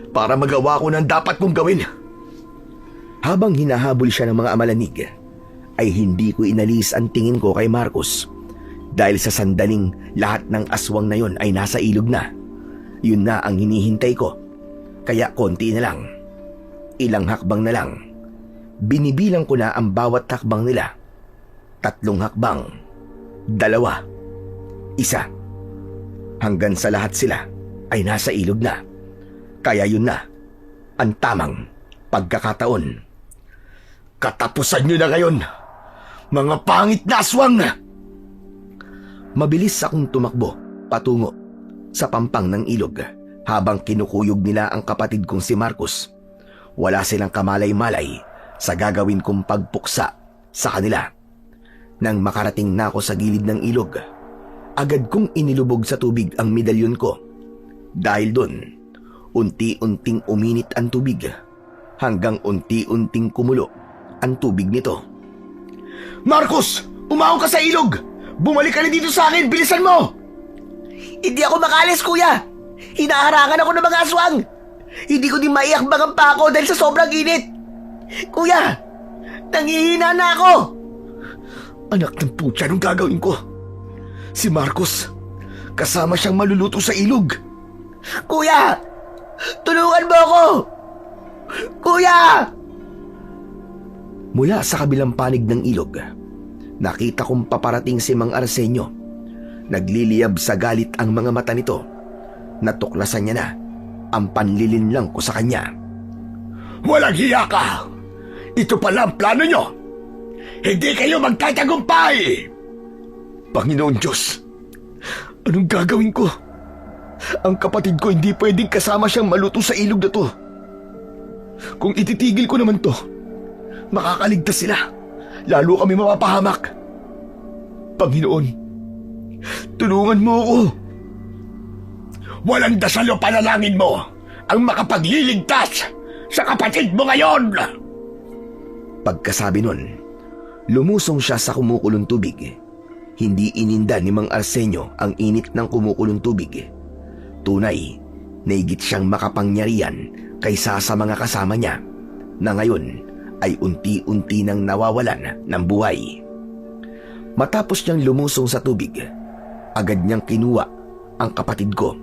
para magawa ko ng dapat kong gawin. Habang hinahabol siya ng mga amalanig, ay hindi ko inalis ang tingin ko kay Marcos dahil sa sandaling lahat ng aswang na yon ay nasa ilog na. Yun na ang hinihintay ko. Kaya konti na lang. Ilang hakbang na lang. Binibilang ko na ang bawat hakbang nila. 3 hakbang. 2. 1. Hanggang sa lahat sila ay nasa ilog na. Kaya yun na ang tamang pagkakataon. Katapusan nyo na ngayon, mga pangit na aswang! Mabilis akong tumakbo patungo sa pampang ng ilog habang kinukuyog nila ang kapatid kong si Marcos. Wala silang kamalay-malay sa gagawin kong pagpuksa sa kanila. Nang makarating na ako sa gilid ng ilog, agad kong inilubog sa tubig ang medalyon ko. Dahil doon, unti-unting uminit ang tubig hanggang unti-unting kumulo ang tubig nito. Marcos! Umahon ka sa ilog! Bumalik ka na dito sa akin! Bilisan mo! Hindi ako makalis, kuya! Hinaharangan ako ng mga aswang! Hindi ko din maiakbang ang pako dahil sa sobrang init! Kuya! Nangihina na ako! Anak ng putya, anong gagawin ko? Si Marcos, kasama siyang maluluto sa ilog. Kuya! Tulungan mo ako! Kuya! Mula sa kabilang panig ng ilog, nakita kong paparating si Mang Arsenio. Nagliliyab sa galit ang mga mata nito. Natuklasan niya na ang panlilinlang ko sa kanya. Walang hiya ka! Ito pala ang plano nyo! Hindi kayo magtatagumpay! Panginoon Diyos, anong gagawin ko? Ang kapatid ko hindi pwedeng kasama siyang maluto sa ilog na to. Kung ititigil ko naman to, makakaligtas sila. Lalo kami mapapahamak. Panginoon, tulungan mo ako. Walang dasal o panalangin mo ang makapagliligtas sa kapatid mo ngayon! Pagkasabi nun, lumusong siya sa kumukulong tubig. Hindi ininda ni Mang Arsenio ang init ng kumukulong tubig. Tunay, naigit siyang makapangyarihan kaysa sa mga kasama niya na ngayon ay unti-unti nang nawawalan ng buhay. Matapos niyang lumusong sa tubig, agad niyang kinuha ang kapatid ko.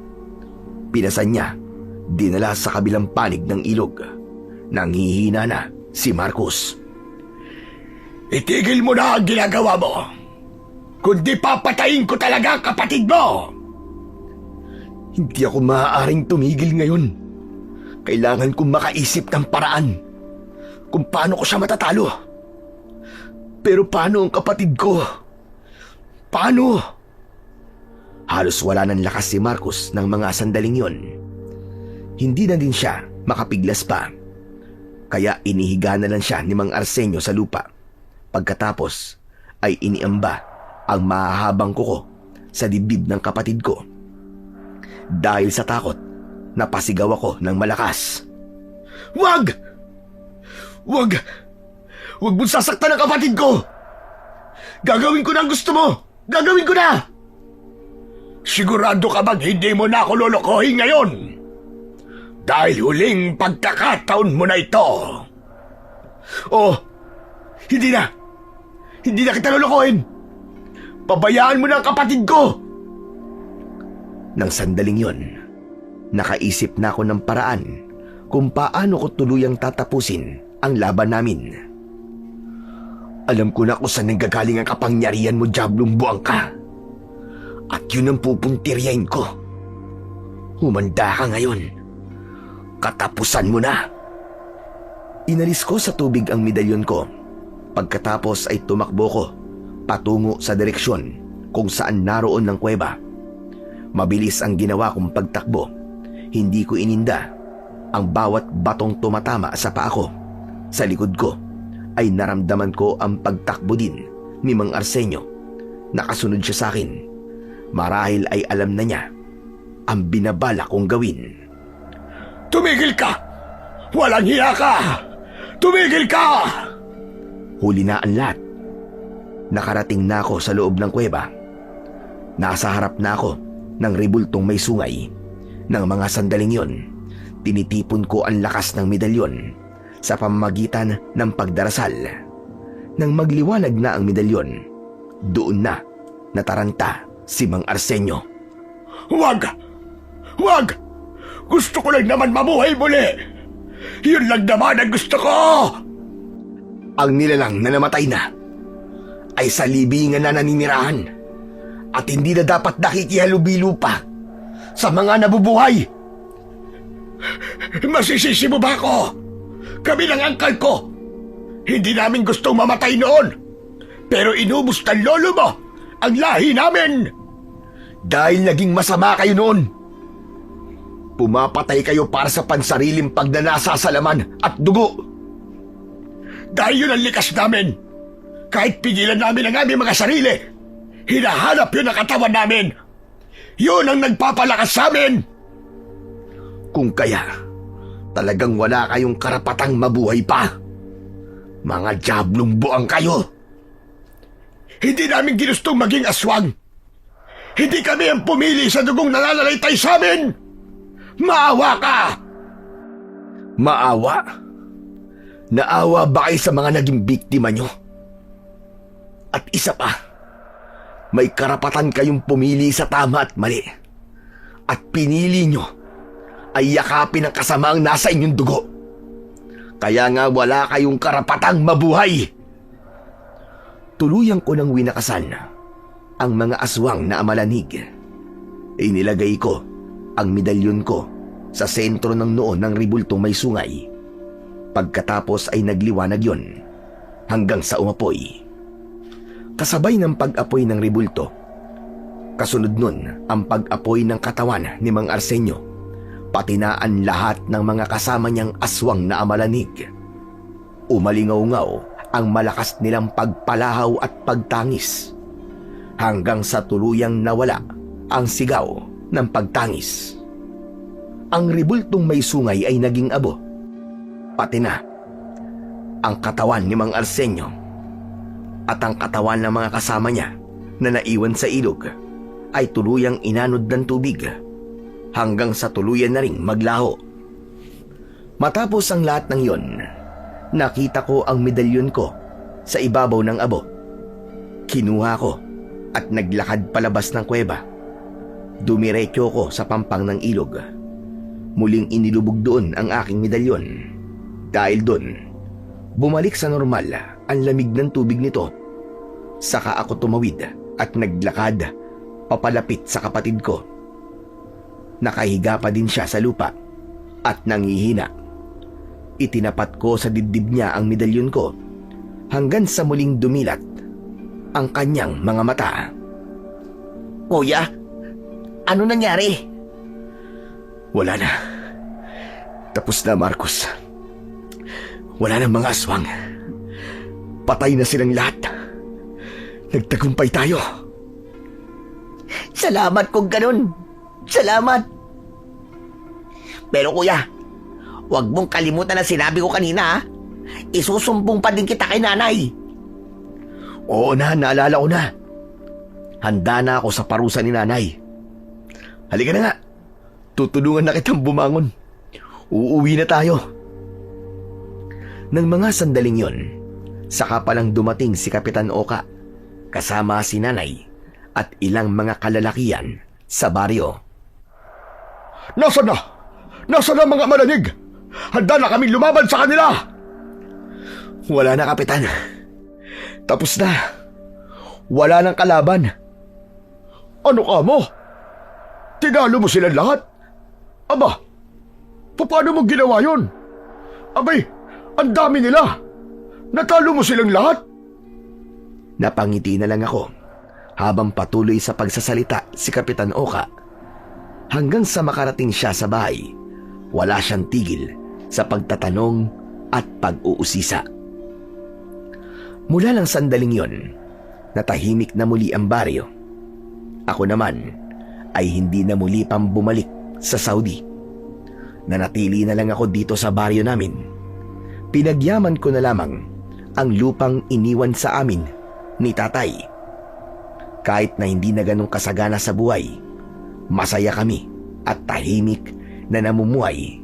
Pinasan niya, dinala sa kabilang panig ng ilog. Nanghihina na si Marcos. Itigil mo na ang ginagawa mo! Kundi papatayin ko talaga ang kapatid mo! Hindi ako maaaring tumigil ngayon. Kailangan kong makaisip ng paraan kung paano ko siya matatalo. Pero paano ang kapatid ko? Paano? Halos wala ng lakas si Marcos ng mga sandaling yon. Hindi na din siya makapiglas pa. Kaya inihiga na lang siya ni Mang Arsenio sa lupa. Pagkatapos ay iniamba ang mahahabang kuko sa dibdib ng kapatid ko. Dahil sa takot, napasigaw ako ng malakas. Wag! Wag! Wag mong sasaktan ang kapatid ko! Gagawin ko na ang gusto mo! Gagawin ko na! Sigurado ka bang hindi mo na ako lolokohin ngayon? Dahil huling pagkakataon mo na ito. Oh, hindi na! Hindi na kita lolokohin! Pabayaan mo na ang kapatid ko! Nang sandaling yon, nakaisip na ako ng paraan kung paano ko tuluyang tatapusin ang laban namin. Alam ko na kung saan nanggagaling ang kapangyarihan mo, Diablong Buwangka. At yun ang pupuntiryahin ko. Humanda ka ngayon. Katapusan mo na. Inalis ko sa tubig ang medalyon ko. Pagkatapos ay tumakbo ko patungo sa direksyon kung saan naroon ng kuweba. Mabilis ang ginawa kong pagtakbo. Hindi ko ininda ang bawat batong tumatama sa paa ko. Sa likod ko ay naramdaman ko ang pagtakbo din ni Mang Arsenio. Nakasunod siya sa akin. Marahil ay alam na niya ang binabala kong gawin. Tumigil ka! Walang hiya ka! Tumigil ka! Huli na ang lahat. Nakarating na ako sa loob ng kuweba. Nasa harap na ako ng ribultong may sungay. Nang mga sandaling yon, tinitipon ko ang lakas ng medalyon sa pamamagitan ng pagdarasal. Nang magliwanag na ang medalyon, doon na nataranta si Mang Arsenio. Wag! Wag! Gusto ko lang naman mabuhay muli! Yun lang naman ang gusto ko! Ang nilalang na namatay na ay sa libingan na naninirahan at hindi na dapat nakikihalubilo pa sa mga nabubuhay. Masisisi mo ba ako? Kami ng angkal ko. Hindi namin gustong mamatay noon. Pero inubos ng lolo mo ang lahi namin. Dahil naging masama kayo noon. Pumapatay kayo para sa pansariling pagnanasa sa laman at dugo. Dahil yun ang likas namin. Kahit pigilan namin ang aming mga sarili, hinahanap yun ang katawan namin. Yun ang nagpapalakas sa amin. Kung kaya, talagang wala kayong karapatang mabuhay pa. Mga diablong buang kayo. Hindi namin ginustong maging aswang. Hindi kami ang pumili sa dugong nananalaytay sa amin. Maawa ka! Maawa? Naawa ba kayo sa mga naging biktima nyo? At isa pa, may karapatan kayong pumili sa tama at mali. At pinili nyo ay yakapin ang kasamaang nasa inyong dugo. Kaya nga wala kayong karapatang mabuhay. Tuluyang ko nang winakasan ang mga aswang na amalanig. Inilagay ko ang medalyon ko sa sentro ng noo ng ribultong may sungay. Pagkatapos ay nagliwanag yon hanggang sa umapoy. Kasabay ng pag-apoy ng ribulto, kasunod nun ang pag-apoy ng katawan ni Mang Arsenio, pati na ang lahat ng mga kasama niyang aswang na amalanig. Umalingaw-ngaw ang malakas nilang pagpalahaw at pagtangis, hanggang sa tuluyang nawala ang sigaw ng pagtangis. Ang ribultong may sungay ay naging abo, pati na ang katawan ni Mang Arsenio at ang katawan ng mga kasama niya na naiwan sa ilog ay tuluyang inanod ng tubig hanggang sa tuluyan na ring maglaho. Matapos ang lahat ng yon, nakita ko ang medalyon ko sa ibabaw ng abo. Kinuha ko at naglakad palabas ng kuweba. Dumiretso ko sa pampang ng ilog. Muling inilubog doon ang aking medalyon. Dahil doon, bumalik sa normal ang lamig ng tubig nito. Saka ako tumawid at naglakad papalapit sa kapatid ko. Nakahiga pa din siya sa lupa at nangihina. Itinapat ko sa dibdib niya ang medalyon ko hanggang sa muling dumilat ang kanyang mga mata. Kuya, ano nangyari? Wala na. Tapos na, Marcos. Wala na mga aswang. Patay na silang lahat. Nagtagumpay tayo. Salamat kung ganun. Salamat. Pero kuya, huwag mong kalimutan na sinabi ko kanina, ha? Isusumbong pa din kita kay nanay. Oo na, naalala ko na. Handa na ako sa parusa ni nanay. Halika na nga. Tutulungan na kitang bumangon. Uuwi na tayo. Nang mga sandaling yon, saka palang dumating si Kapitan Oka kasama si nanay at ilang mga kalalakian sa baryo. Nasaan na? Nasaan na mga malanig? Handa na kaming lumaban sa kanila! Wala na, Kapitan. Tapos na. Wala nang kalaban. Ano ka mo? Tinalo mo silang lahat? Aba, paano mo ginawa yun? Abay, ang dami nila. Natalo mo silang lahat? Napangiti na lang ako habang patuloy sa pagsasalita si Kapitan Oka. Hanggang sa makarating siya sa bahay, wala siyang tigil sa pagtatanong at pag-uusisa. Mula lang sandaling yon, natahimik na muli ang baryo. Ako naman ay hindi na muli pang bumalik sa Saudi. Nanatili na lang ako dito sa baryo namin. Pinagyaman ko na lamang ang lupang iniwan sa amin ni tatay. Kahit na hindi na ganong kasagana sa buhay, masaya kami at tahimik na namumuhay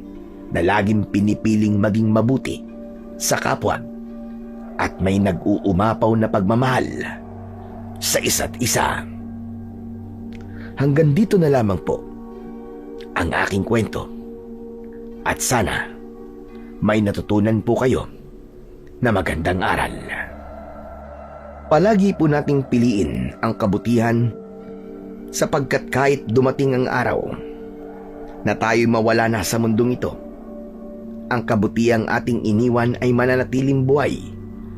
na laging pinipiling maging mabuti sa kapwa at may nag-uumapaw na pagmamahal sa isa't isa. Hanggang dito na lamang po ang aking kwento at sana may natutunan po kayo na magandang aral. Palagi po nating piliin ang kabutihan sapagkat kahit dumating ang araw na tayo mawala na sa mundong ito, ang kabutihang ating iniwan ay mananatiling buhay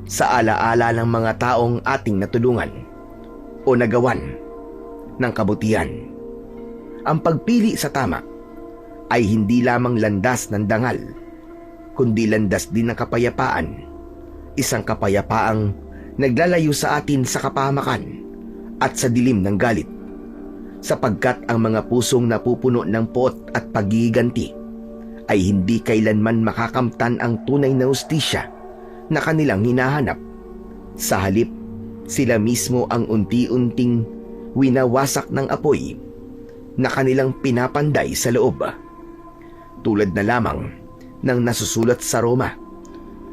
sa alaala ng mga taong ating natulungan o nagawan ng kabutihan. Ang pagpili sa tama ay hindi lamang landas ng dangal, kundi landas din ng kapayapaan. Isang kapayapaang naglalayo sa atin sa kapahamakan at sa dilim ng galit, sapagkat ang mga pusong napupuno ng poot at paggiganti ay hindi kailanman makakamtan ang tunay na hustisya na kanilang hinahanap. Sa halip, sila mismo ang unti-unting winawasak ng apoy na kanilang pinapanday sa loob. Tulad na lamang ng nasusulat sa Roma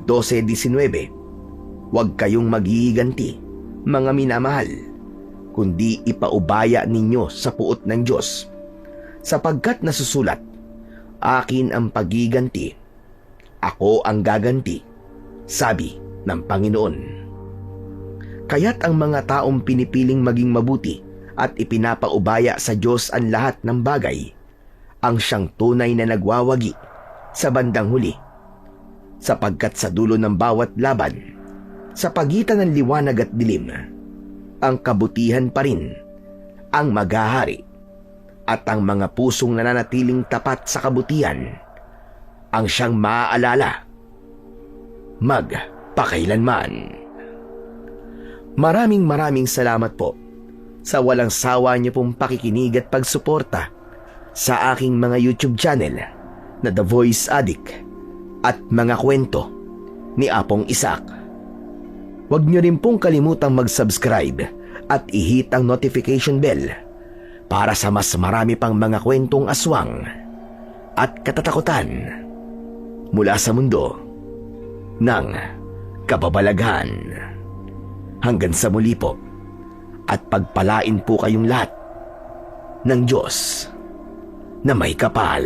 12:19, huwag kayong maghihiganti, mga minamahal, kundi ipaubaya ninyo sa puot ng Diyos, sapagkat nasusulat, akin ang paghiganti, ako ang gaganti, sabi ng Panginoon. Kaya't ang mga taong pinipiling maging mabuti at ipinapaubaya sa Diyos ang lahat ng bagay, ang siyang tunay na nagwawagi sa bandang huli, sapagkat sa dulo ng bawat laban, sa pagitan ng liwanag at dilim, ang kabutihan pa rin ang maghahari, at ang mga pusong nananatiling tapat sa kabutihan ang siyang maaalala magpakailanman. Maraming salamat po sa walang sawa niyo pong pakikinig at pagsuporta sa aking mga YouTube channel na The Voice Addict at mga kwento ni Apong Isaac. Huwag niyo rin pong kalimutang mag-subscribe at i-hit ang notification bell para sa mas marami pang mga kwentong aswang at katatakutan mula sa mundo ng kababalaghan. Hanggang sa muli po, at pagpalain po kayong lahat ng Diyos na may kapal.